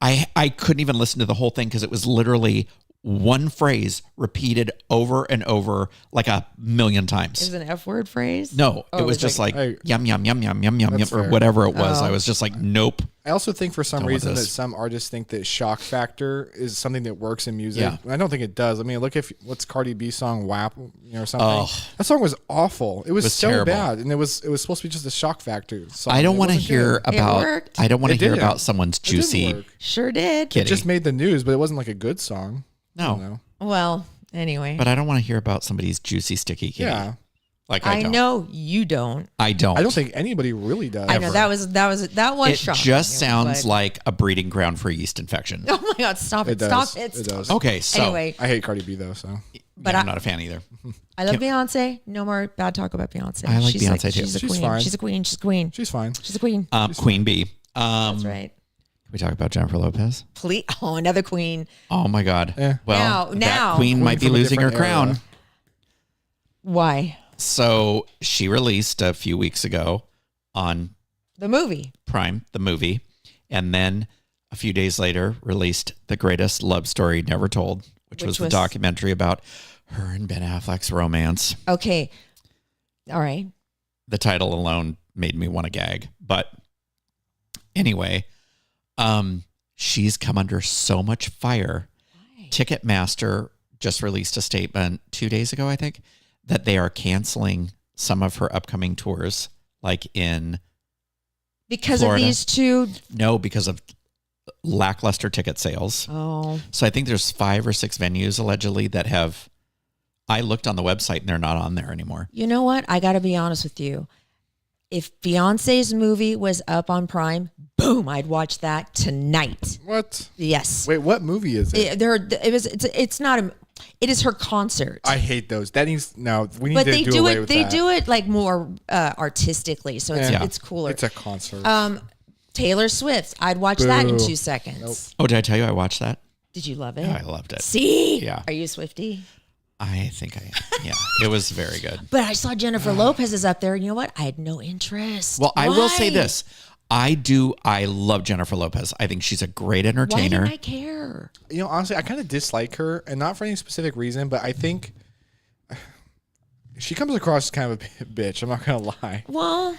I couldn't even listen to the whole thing because it was literally one phrase repeated over and over like a million times. Is it an F word phrase? No, Oh, it was it's just like- like yum, yum, yum, yum, yum, yum, yum, That's or fair. whatever it was. Oh. I was just like, nope. I also think for some Done with reason that this. some artists think that shock factor is something that works in music. Yeah. I don't think it does. I mean, look if what's Cardi B's song "WAP" or something. Oh. That song was awful. It was so terrible. bad, and it was supposed to be just a shock factor song. I don't It want to wasn't hear good. about. worked. I don't want to It hear didn't. about someone's It didn't juicy work. Sure did. kitty. It just made the news, but it wasn't like a good song. I don't No, know. Well, anyway. but I don't want to hear about somebody's juicy sticky kitty. Yeah, Like I don't. know you don't. I don't. I don't think anybody really does. I know that was It shocking. just sounds but- like a breeding ground for yeast infection. Oh my God! Stop it! It does. Stop it! It Stop does. Okay, so Anyway, I hate Cardi B though. So but I'm not a fan either. I love Beyonce. No more bad talk about Beyonce. I like she's Beyonce too. She's a She's queen. fine. She's a queen. She's a queen. she's fine. She's a queen. Queen Bee. That's right. Can we talk about Jennifer Lopez? Please. Oh, another queen. Oh my God. Well, Now. that queen might be from a losing her different crown. era. Why? So she released a few weeks ago on The movie. Prime, the movie, and then a few days later released The Greatest Love Story Never Told, which was the documentary about her and Ben Affleck's romance. Okay. All right. The title alone made me want to gag. But anyway, she's come under so much fire. Why? Ticketmaster just released a statement 2 days ago, I think, that they are canceling some of her upcoming tours, like in Because Florida. of these two. no, because of lackluster ticket sales. Oh. So I think there's 5 or 6 venues allegedly that have. I looked on the website and they're not on there anymore. You know what? I got to be honest with you. If Beyonce's movie was up on Prime, boom, I'd watch that tonight. What? Yes. Wait, what movie is it? It's not a. It is her concert. I hate those. That needs no. We need but to they do do away it. with They that. do it like more artistically, so it's Yeah. it's cooler. It's a concert. Taylor Swift. I'd watch that in Boo. 2 seconds. Oh, did I tell you I watched that? Did you love it? Yeah, I loved it. See? Yeah. Are you a Swiftie? I think I am. Yeah, it was very good. But I saw Jennifer Lopez is up there. And you know what? I had no interest. Well, I will say Why? this. I love Jennifer Lopez. I think she's a great Why entertainer. didn't I care? You know, honestly, I kind of dislike her, and not for any specific reason, but I think she comes across kind of a bitch. I'm not gonna lie. Well,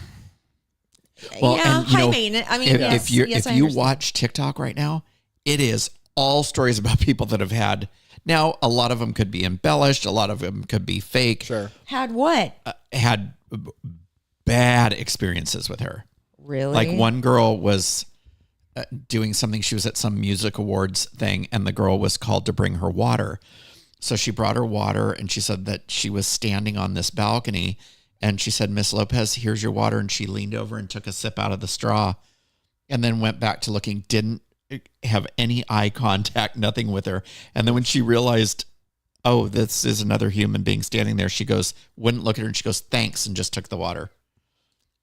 Well, yeah, and, you high know, maintenance. I mean, if, yes, if you yes, I if you understand. watch TikTok right now, it is all stories about people that have had. Now, a lot of them could be embellished. A lot of them could be fake. Sure. Had what? Had bad experiences with her. Really? Like one girl was doing something. She was at some music awards thing, and the girl was called to bring her water. So she brought her water, and she said that she was standing on this balcony, and she said, "Miss Lopez, here's your water." And she leaned over and took a sip out of the straw, and then went back to looking. Didn't have any eye contact, nothing with her. And then when she realized, oh, this is another human being standing there, she goes, wouldn't look at her, and she goes, "Thanks," and just took the water.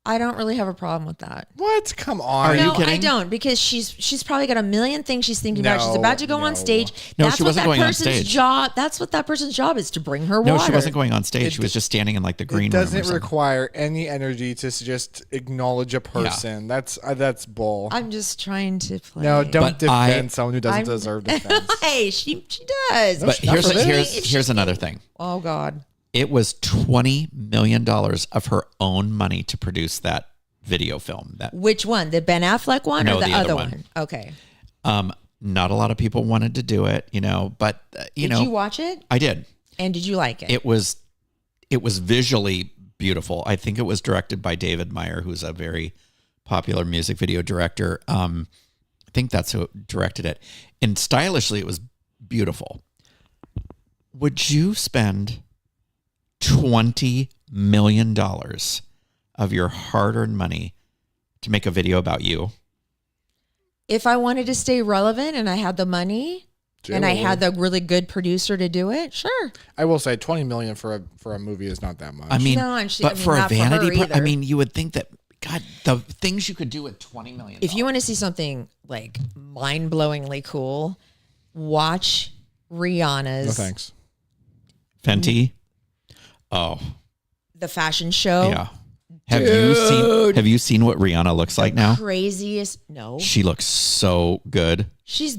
I don't really have a problem with that. What? Come on. Are you No, I kidding? don't, because she's probably got a million things she's thinking about. She's No, about to go no. on stage. No, That's she what wasn't that going on person's stage. Job. That's what that person's job is, to bring her No, water. she wasn't going on stage. It She was just standing in like the green It room. or doesn't something. require any energy to just acknowledge a person. That's bull. I'm just trying to play. No, don't But I- defend someone who doesn't I'm- deserve defense. Hey, she does. But Not here's for this. here's another thing. Oh God. It was $20 million of her own money to produce that video film. That Which one? The Ben Affleck one No, or the, the other other one. one? Okay. not a lot of people wanted to do it, but Did you watch it? I did. And did you like it? It was visually beautiful. I think it was directed by David Meyer, who's a very popular music video director. I think that's who directed it. And stylishly, it was beautiful. Would you spend $20 million of your hard-earned money to make a video about you? If I wanted to stay relevant and I had the money and I had the really good producer to do it, sure. I will say $20 million for a movie is not that much. I mean, No, and but for a not for her vanity, either. you would think that, God, the things you could do with $20 million. If you want to see something like mind-blowingly cool, watch Rihanna's no thanks. Fenty, oh the fashion show. yeah. Have you seen what Rihanna looks like now? Craziest. No. She looks so good. She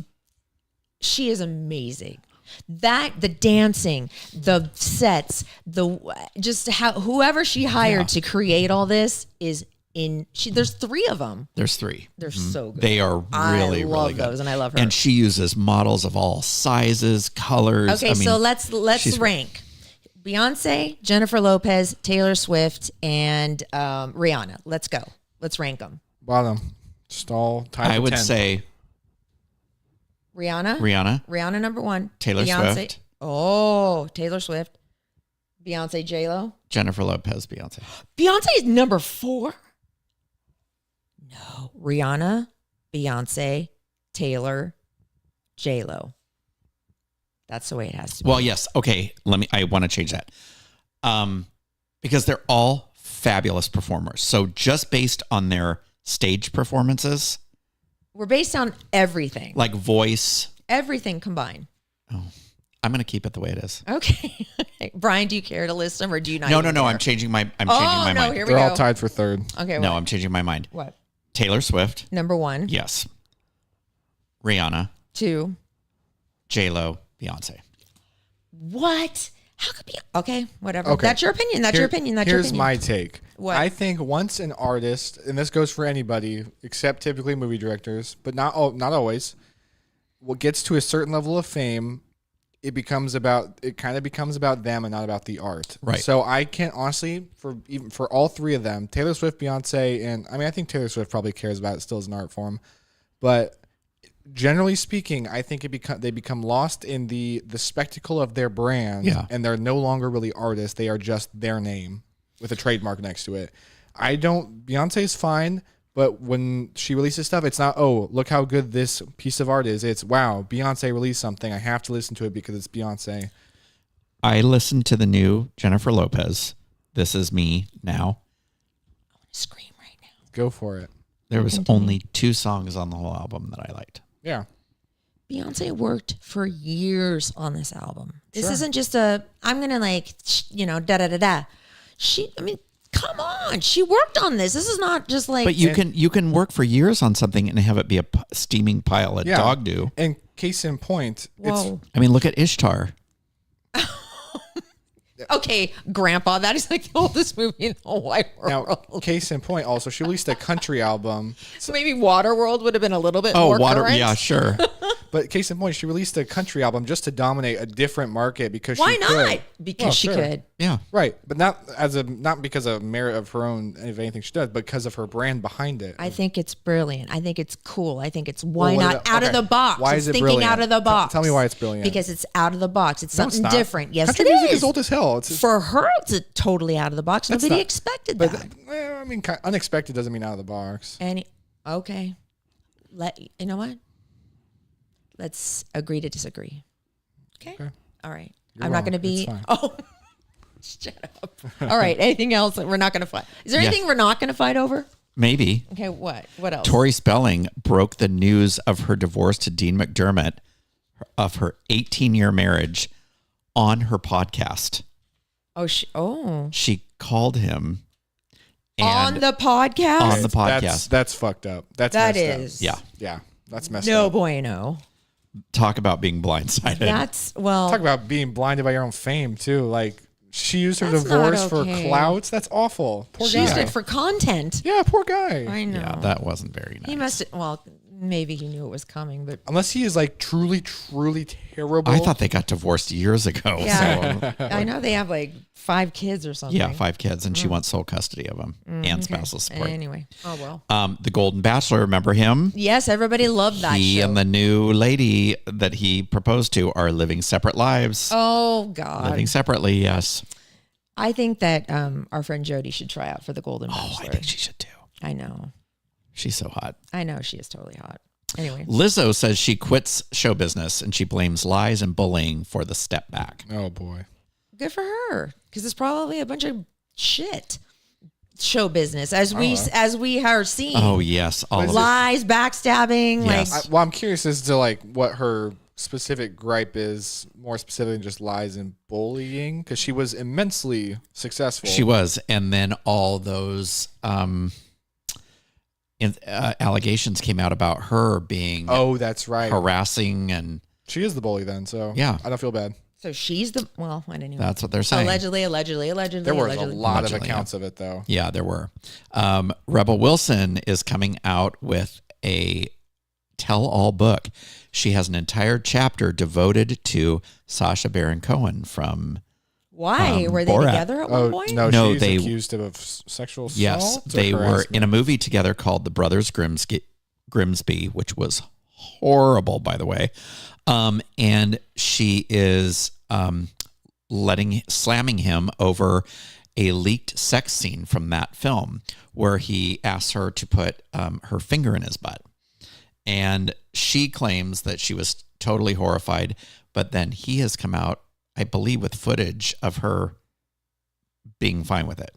is amazing. The dancing, the sets, whoever she hired to create all this is there's 3 of them. There's 3. They're so good. They are really, I love really good. those, and I love her. And she uses models of all sizes, colors. Okay, so let's rank. Beyonce, Jennifer Lopez, Taylor Swift, and Rihanna. Let's go. Let's rank them. Bottom. Just all tied I to would 10. say Rihanna number 1. Taylor Beyonce. Swift. Oh, Taylor Swift. Beyonce, JLo. Jennifer Lopez, Beyonce. Beyonce is number 4. No, Rihanna, Beyonce, Taylor, JLo. That's the way it has to be. Well, yes. Okay. I want to change that. Because they're all fabulous performers. So just based on their stage performances, we're based on everything. like voice. Everything combined. Oh, I'm going to keep it the way it is. Okay. Brian, do you care to list them or do you not? No. care? I'm changing my mind. Here we They're go. all tied for 3rd. Okay. No, what? I'm changing my mind. What? Taylor Swift. Number 1. Yes. Rihanna. 2. JLo, Beyonce. What? How could be? Okay, whatever. Okay. That's your opinion. That's your opinion. Here's my take. What? I think once an artist, and this goes for anybody except typically movie directors, but not always, what gets to a certain level of fame, it kind of becomes about them and not about the art. Right. So I can't honestly, for all 3 of them, Taylor Swift, Beyonce, and I think Taylor Swift probably cares about it still as an art form, but generally speaking, I think they become lost in the spectacle of their brand, and they're no longer really artists. They are just their name with a trademark next to it. Beyonce's fine, but when she releases stuff, it's not, oh, look how good this piece of art is. It's, wow, Beyonce released something. I have to listen to it because it's Beyonce. I listened to the new Jennifer Lopez, This Is Me Now. I want to scream right now. Go for it. There was only 2 songs on the whole album that I liked. Yeah. Beyonce worked for years on this album. This Sure. isn't just I'm going to da-da-da-da. Come on. She worked on this. This is not just like. But you can work for years on something and have it be a steaming pile of dog do. And case in point, Whoa. I mean, look at Ishtar. Okay, Grandpa, that is like the oldest movie in the whole wide world. now, case in point, also, she released a country album. So maybe Waterworld would have been a little bit more current. Yeah, sure. But case in point, she released a country album just to dominate a different market because Why she not? could. Because she could. Yeah. Right, but not because of merit of her own of anything she does, but because of her brand behind it. I think it's brilliant. I think it's cool. I think it's out of okay. the box. Why It's is it thinking brilliant? out of the box. Tell me why it's brilliant. Because it's out of the box. It's No, it's something not. different. Yes, Country it music is. is old as hell. For her, it's totally out of the box. That's Nobody not- expected but that. unexpected doesn't mean out of the box. Okay. You know what? Let's agree to disagree. Okay. All right. I'm not wrong. going to be. It's fine. Oh, shut up. All right. Anything else that we're not going to fight? Is there Yeah. anything we're not going to fight over? Maybe. Okay. What? What else? Tori Spelling broke the news of her divorce to Dean McDermott of her 18-year marriage on her podcast. She called him on the podcast. On the podcast. That's fucked up. That is. Yeah. Yeah. That's messed No up. bueno. Talk about being blindsided. Talk about being blinded by your own fame too. Like she used her That's divorce not for okay. clouts. That's awful. Poor She guy. used it for content. Yeah, poor guy. I know. Yeah, that wasn't very nice. He must have, well, maybe he knew it was coming, but Unless he is like truly, truly terrible. I thought they got divorced years ago. yeah. I know they have like 5 kids or something. Yeah, 5 kids, and she wants sole custody of them and spousal support. Anyway. Oh, well. The Golden Bachelor, remember him? Yes, everybody loved that He show. and the new lady that he proposed to are living separate lives. Oh, God. Living separately, yes. I think that our friend Jody should try out for the Golden Bachelor. Oh, I think she should too. I know. She's so hot. I know she is totally hot. Anyway. Lizzo says she quits show business and she blames lies and bullying for the step back. Oh boy. Good for her. Because it's probably a bunch of shit. Show business. As we are seeing. Oh, yes. All of it. Lies, backstabbing. Yes. Well, I'm curious as to like what her specific gripe is, more specific than just lies and bullying, because she was immensely successful. She was. And then all those allegations came out about her being Oh, that's right. harassing and She is the bully then, so Yeah. I don't feel bad. So she's the well. I didn't even. That's what they're saying. Allegedly. There were a lot of Allegedly, accounts of it, though. Yeah, there were. Rebel Wilson is coming out with a tell-all book. She has an entire chapter devoted to Sacha Baron Cohen from. Why were they Borat. together at one point? No, No, she's accused of sexual assault. Yes, or they were harassment? in a movie together called The Brothers Grimsby, which was horrible, by the way. And she is slamming him over a leaked sex scene from that film where he asks her to put her finger in his butt. And she claims that she was totally horrified, but then he has come out, I believe, with footage of her being fine with it.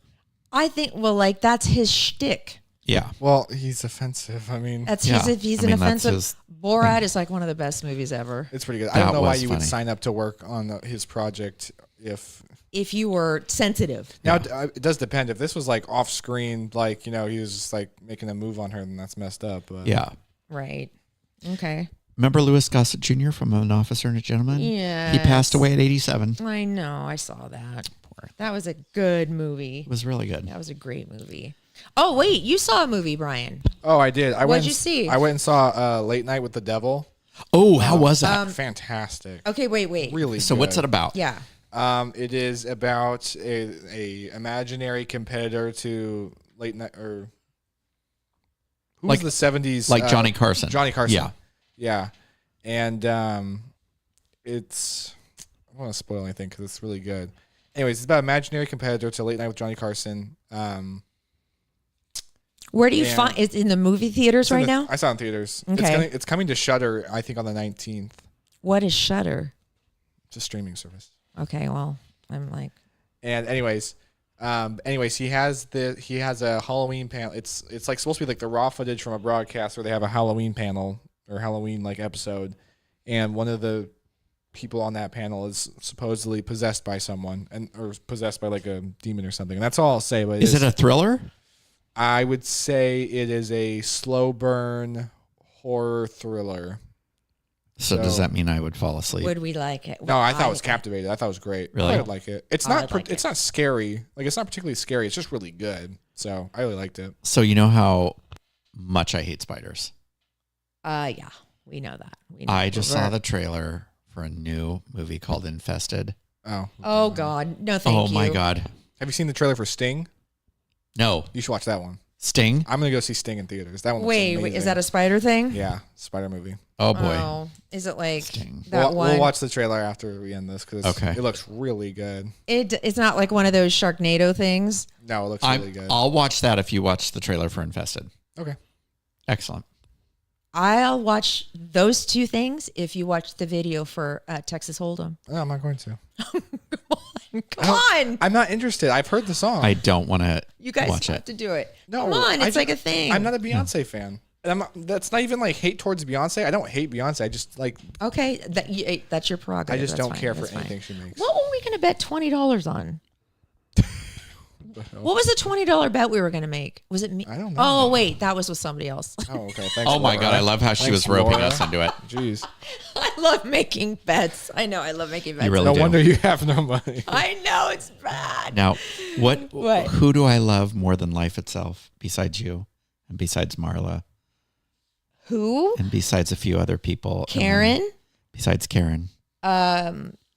I think. Well, like that's his shtick. Yeah. Well, he's offensive. I mean, That's Yeah. he's I an mean, that's offensive. his Borat is like one of the best movies ever. it's pretty good. I That don't know why was you would funny. sign up to work on his project if. If you were sensitive. Now, it does depend. If this was like off screen, like, he was just like making a move on her, then that's messed up. But Yeah. Right. Okay. Remember Louis Gossett Jr. from An Officer and a Gentleman? Yeah. He passed away at 87. I know. I saw that. That was a good movie. It was really good. That was a great movie. Oh wait, you saw a movie, Brian? Oh, I did. What'd you see? I went and saw Late Night with the Devil. Oh, how was that? Fantastic. Okay, wait. Really. So what's it about? Yeah. It is about a imaginary competitor to Late Night or who Like was the 70s, Like Johnny Carson. Johnny Carson. Yeah. Yeah. And it's, I don't want to spoil anything because it's really good. Anyways, it's about imaginary competitor to Late Night with Johnny Carson. Where do you And- find? It's in the movie theaters It's in right the- now. I saw it in theaters. Okay. It's coming to Shudder, I think, on the 19th. What is Shudder? It's a streaming service. Okay, well, I'm like, And anyways, he has a Halloween panel. It's like supposed to be like the raw footage from a broadcast where they have a Halloween panel or Halloween like episode, and one of the people on that panel is supposedly possessed by someone or possessed by like a demon or something. And that's all I'll say. But Is it a thriller? I would say it is a slow burn horror thriller. So does that mean I would fall asleep? would we like it? No, I thought it was captivated. I thought it was great. Really? I would like it. It's I not. would like It's it. not scary. Like, it's not particularly scary. It's just really good. So I really liked it. So you know how much I hate spiders. Yeah, we know that. We know I just that. saw the trailer for a new movie called Infested. Oh God, no, thank you. Oh my God. Have you seen the trailer for Sting? No. You should watch that one. Sting? I'm gonna go see Sting in theaters. That one. looks Wait, amazing. is that a spider thing? Yeah, spider movie. Oh boy. Oh, is it like Sting. that one? We'll watch the trailer after we end this because Okay. it looks really good. It's not like one of those Sharknado things. No, it looks really good. I'll watch that if you watch the trailer for Infested. Okay. Excellent. I'll watch those two things if you watch the video for Texas Hold'em. No, I'm not going to. Come on, I'm not interested. I've heard the song. I don't want to you guys watch have it. to do it. No, Come on, I it's ju- like a thing. I'm not a Beyonce fan. And that's not even like hate towards Beyonce. I don't hate Beyonce. I just like. Okay, that's your prerogative. I just That's don't fine, care for that's fine. anything she makes. What were we going to bet $20 on? What was the $20 bet we were going to make? Was it me? I don't know. Oh wait, that was with somebody else. Oh, okay. Thanks. Oh my Laura. God. I love how she Thanks, was roping Laura. us into it. Jeez. I love making bets. I know I love making bets. You really No do. wonder you have no money. I know it's bad. Now, What? who do I love more than life itself besides you and besides Marla Who? and besides a few other people? Karen? Besides Karen.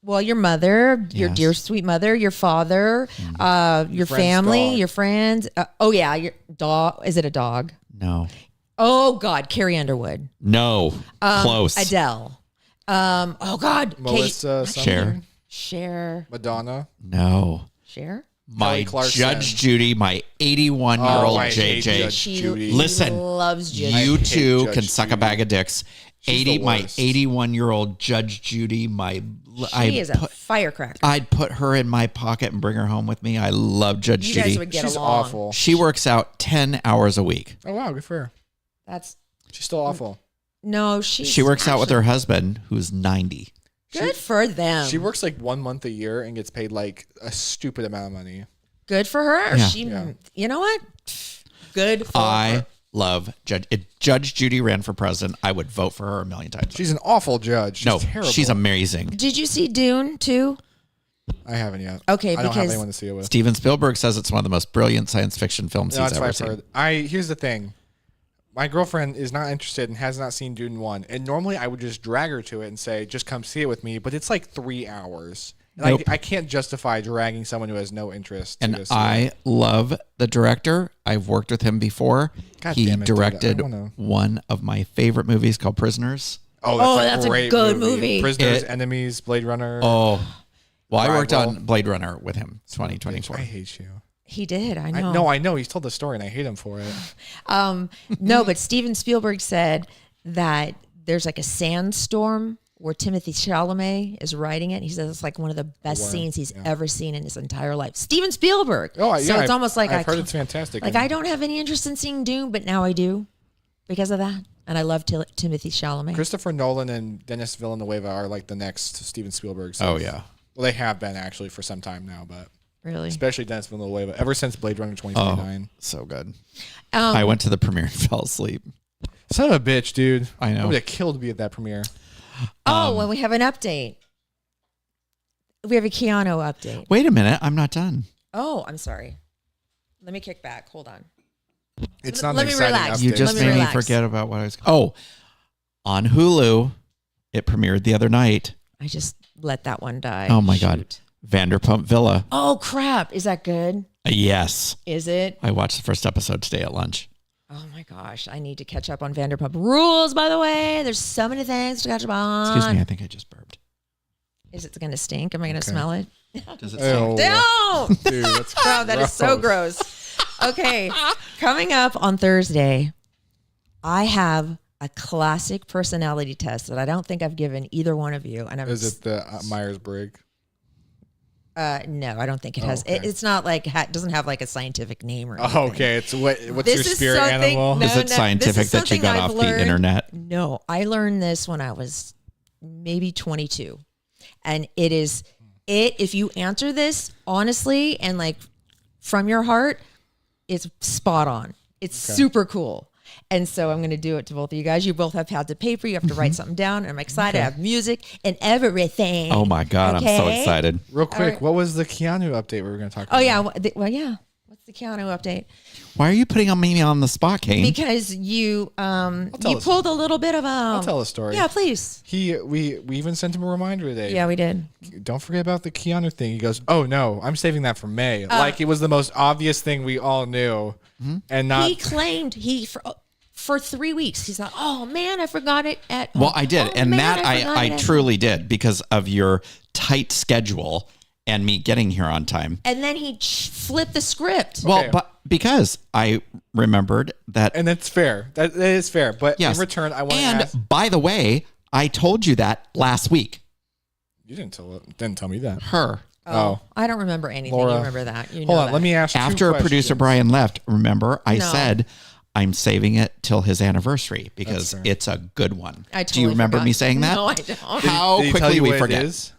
Well, your mother, your Yes. dear sweet mother, your father, your friend's family, dog. your friends. Oh yeah, your dog. Is it a dog? No. Oh God, Carrie Underwood. No. Close. Adele. Oh God, Melissa, Cher. something? Cher. Madonna. No. Cher. My Kelly Clarkson. Judge Judy, my 81-year-old Oh, I hate JJ. Judge Judy. Listen, loves Judy. You hate two Judge can suck a Judy. bag of dicks. She's the My worst. 81-year-old Judge Judy, She is a firecracker. I'd put her in my pocket and bring her home with me. I love Judge You Judy. guys would get She's along. awful. She works out 10 hours a week. Oh wow, good for her. That's She's still awful. no. She She works out with her husband, who's 90. Good for them. She works like 1 month a year and gets paid like a stupid amount of money. Good for her. Yeah. She. Yeah. You know what? Good for I her. love Judge. If Judge Judy ran for president, I would vote for her a million times. She's an awful judge. She's terrible. She's amazing. Did you see Dune too? I haven't yet. Okay, I don't have because anyone to see it with. Steven Spielberg says it's one of the most brilliant science fiction films he's ever seen. Here's the thing. My girlfriend is not interested and has not seen Dune 1. And normally I would just drag her to it and say, just come see it with me. But it's like 3 hours. And Nope. I can't justify dragging someone who has no interest. To And go see I it. love the director. I've worked with him before. God He damn it, dude. directed I wanna- one of my favorite movies called Prisoners. Oh, that's a great good movie. Prisoners, Enemies, Blade Runner. Oh, well, I worked Rival. on Blade Runner with him, 2024. I hate you. he did. I know. I know. He's told the story and I hate him for it. No, but Steven Spielberg said that there's like a sandstorm where Timothy Chalamet is writing it. He says it's like one of the best scenes he's ever seen in his entire life. Steven Spielberg. Oh, so yeah. it's almost like I've heard it's fantastic. Like I don't have any interest in seeing Dune, but now I do because of that. And I love Timothy Chalamet. Christopher Nolan and Denis Villeneuve are like the next Steven Spielberg. Oh, yeah. Well, they have been actually for some time now, but Really? especially Denis Villeneuve ever since Blade Runner 2049. So good. I went to the premiere and fell asleep. Son of a bitch, dude. I know. I would have killed to be at that premiere. Well, we have an update. We have a Keanu update. Wait a minute. I'm not done. Oh, I'm sorry. Let me kick back. Hold on. It's not let an me exciting relax. update. You just Let me made me relax. forget about what I was. Oh, on Hulu, it premiered the other night. I just let that one die. Oh my God. Shoot. Vanderpump Villa. Oh crap! Is that good? Yes. Is it? I watched the first episode today at lunch. Oh my gosh! I need to catch up on Vanderpump Rules. By the way, there's so many things to catch up on. Excuse me. I think I just burped. Is it going to stink? Am I going to smell it? Does it Ew. stink? Don't! Dude, that's Oh, that is so gross. Okay, coming up on Thursday, I have a classic personality test that I don't think I've given either one of you. And I'm Is it the Myers-Briggs? no, I don't think it has. okay. It's not like doesn't have like a scientific name or anything. Oh, okay. It's what's This your is spirit something- animal? no, Is it scientific this is that you something got I've off learned. the internet? No, I learned this when I was maybe 22. And it is if you answer this honestly and like from your heart, it's spot on. It's super cool. And so I'm going to do it to both of you guys. You both have pads of paper. You have to write something down. I'm excited. I have music and everything. Oh my God. I'm so Okay. excited. Real quick, right. what was the Keanu update we were going to talk about? Oh, yeah. Well, yeah. What's the Keanu update? Why are you putting me on the spot, Kane? Because you tell us. pulled a little bit of a. I'll tell a story. Yeah, please. We even sent him a reminder today. Yeah, we did. Don't forget about the Keanu thing. He goes, "Oh no, I'm saving that for May." Uh, like it was the most obvious thing we all knew, and not. He claimed for 3 weeks. He's like, oh man, I forgot it at. Well, I did. Oh, And man, that forgot I it at- truly did because of your tight schedule and me getting here on time. And then he flipped the script. Well, Okay. but because I remembered that. and that's fair. That is fair. But Yes. in return, I want to And ask. by the way, I told you that last week. You didn't tell me that. Her. Oh. I don't remember anything. Laura, You remember that? You Hold know on. that. Let me ask. After two producer questions. Brian left, remember, I No. said I'm saving it till his anniversary because fair. it's a good one. I Do you totally remember forgot. me saying that? No, I don't. How Did he tell quickly you we what it forget. is?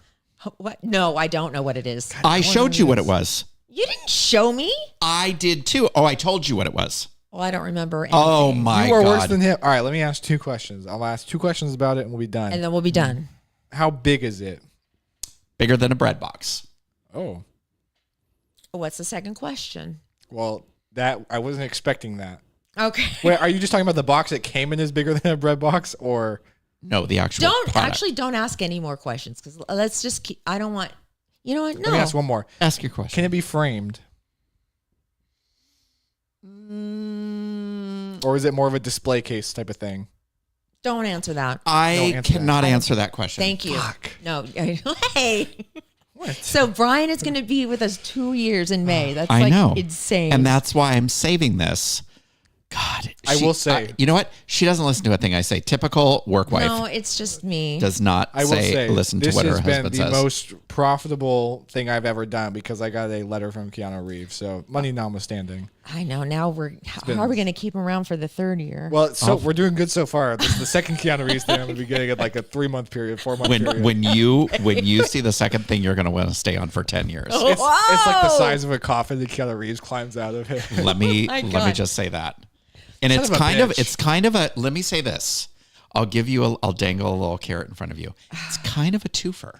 What? No, I don't know what it is. I showed you what it was. You didn't show me. I did too. Oh, I told you what it was. Well, I don't remember anything. Oh my You are worse God. than him. All right. Let me ask two questions. I'll ask two questions about it, and we'll be done. And then we'll be done. How big is it? Bigger than a bread box. Oh, What's the second question? well, that I wasn't expecting that. Okay. Wait, are you just talking about the box that came in is bigger than a bread box, or? No, the actual product. Don't ask any more questions because let's just keep. I don't want. You know what? No. Let me ask one more. Ask your question. Can it be framed, or is it more of a display case type of thing? Don't answer that. I Don't answer cannot that. answer that question. Thank you. Fuck. No. Hey. What? So Brian is going to be with us 2 years in May. That's I like know. insane. And that's why I'm saving this. God. I will say- you know what? She doesn't listen to a thing I say. Typical work wife no, it's just me. does not I will say listen to this what her has been husband the says. most profitable thing I've ever done because I got a letter from Keanu Reeves. So money notwithstanding. I know. Now how are we going to keep him around for the third year? Well, so we're doing good so far. This is the second Keanu Reeves thing I'm gonna be getting at like a 3-month period, 4-month period. when you see the second thing, you're going to want to stay on for 10 years. it's like the Whoa! size of a coffin that Keanu Reeves climbs out of it. Let me my let me God. just say that. And Son it's of a kind of bitch. it's kind of a. Let me say this. I'll dangle a little carrot in front of you. It's kind of a twofer.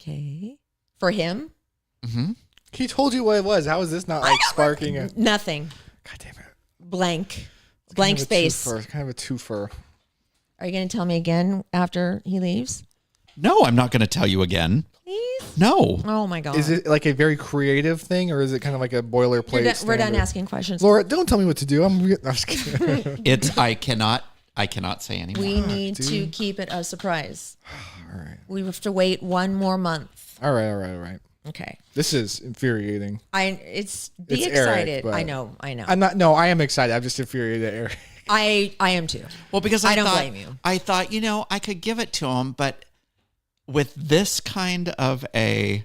Okay. For him? Mm-hmm. He told you what it was. How is this not like sparking it? Nothing. God damn it. Blank. It's Blank kind of a space. twofer. It's kind of a twofer. Are you going to tell me again after he leaves? No, I'm not going to tell you again. Please? No. Oh my God. Is it like a very creative thing, or is it kind of like a boilerplate? We're done standard? asking questions. Laura, don't tell me what to do. I'm just kidding. I cannot say anymore. We need to keep it a surprise. All right. We have to wait one more month. All right. Okay. This is infuriating. Be It's excited. Eric, but- I know. I'm not. No, I am excited. I'm just infuriated at Eric. I am too. Well, because I don't blame you. I thought, I could give it to him, but with this kind of a,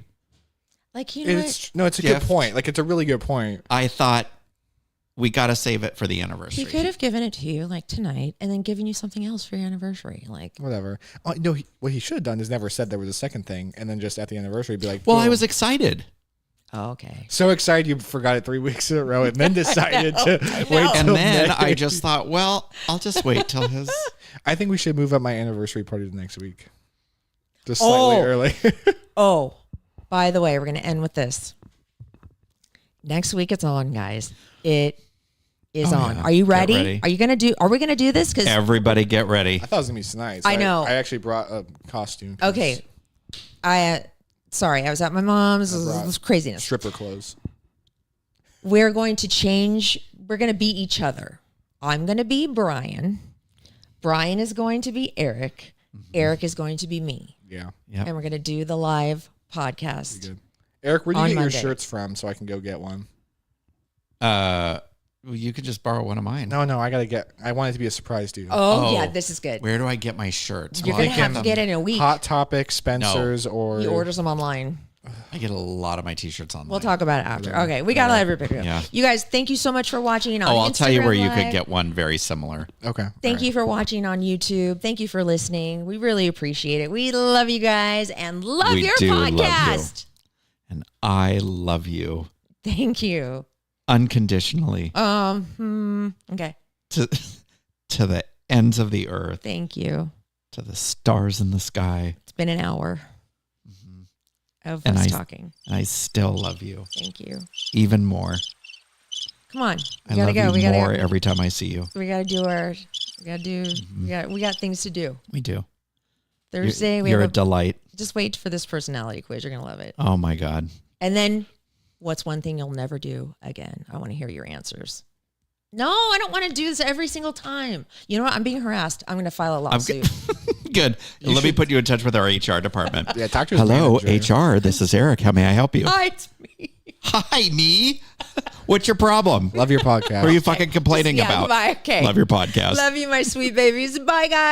Like, It's a Gift. good point. Like, it's a really good point. I thought we got to save it for the anniversary. he could have given it to you like tonight and then given you something else for your anniversary. Like, Whatever. Oh, no, what he should have done is never said there was a second thing, and then just at the anniversary be like, Well, I boom. was excited. oh, okay. so excited you forgot it 3 weeks in a row, and then decided to wait And till then May. I just thought, well, I'll just wait till his. I think we should move up my anniversary party to next week, just slightly early. Oh, by the way, we're going to end with this. Next week it's on, guys. It is on. yeah. Are you Get ready? ready. Are we going to do this? Because Everybody get ready. I thought it was gonna be nice. I know. I actually brought a costume. 'cause okay, sorry, I was at my mom's. It was craziness. stripper clothes. We're going to change. We're going to be each other. I'm going to be Brian. Brian is going to be Eric. Eric is going to be me. Yeah, Yep. And we're going to do the live podcast. good. Eric, where'd you On get Monday. your shirts from so I can go get one? Well, you could just borrow one of mine. No, I want it to be a surprise to you. Oh, Oh. yeah, this is good. Where do I get my shirts? You're Well, going to have to them- get it in a week. Hot Topic, Spencer's, or He orders them online. I get a lot of my t-shirts online. We'll talk about it after. Okay, we got to let everybody go. Yeah. You guys, thank you so much for watching on I'll tell you Instagram where you Live. could get one very similar. Okay. Thank you for watching on YouTube. Thank you for listening. We really appreciate it. We love you guys and love We your do love you. podcast. And I love you Thank you. unconditionally Okay. to the ends of the earth, Thank you. to the stars in the sky. It's been an hour of And us I- talking. And I still love you Thank you. even more. Come on. I We gotta love go. you We gotta more go. every time I see you. We gotta do our. We gotta do. We got things to do. We do. Thursday. You're, we you're have a delight. just wait for this personality quiz. You're gonna love it. Oh my God. And then, what's one thing you'll never do again? I want to hear your answers. No, I don't want to do this every single time. You know what? I'm being harassed. I'm going to file a lawsuit. Good. Let me put you in touch with our HR department. Yeah, talk to his Hello, manager. HR. This is Eric. How may I help you? Hi, it's me. Hi, me. What's your problem? Love your podcast. What are you fucking complaining Yeah, about? bye. Okay. Love your podcast. Love you, my sweet babies. Bye, guys.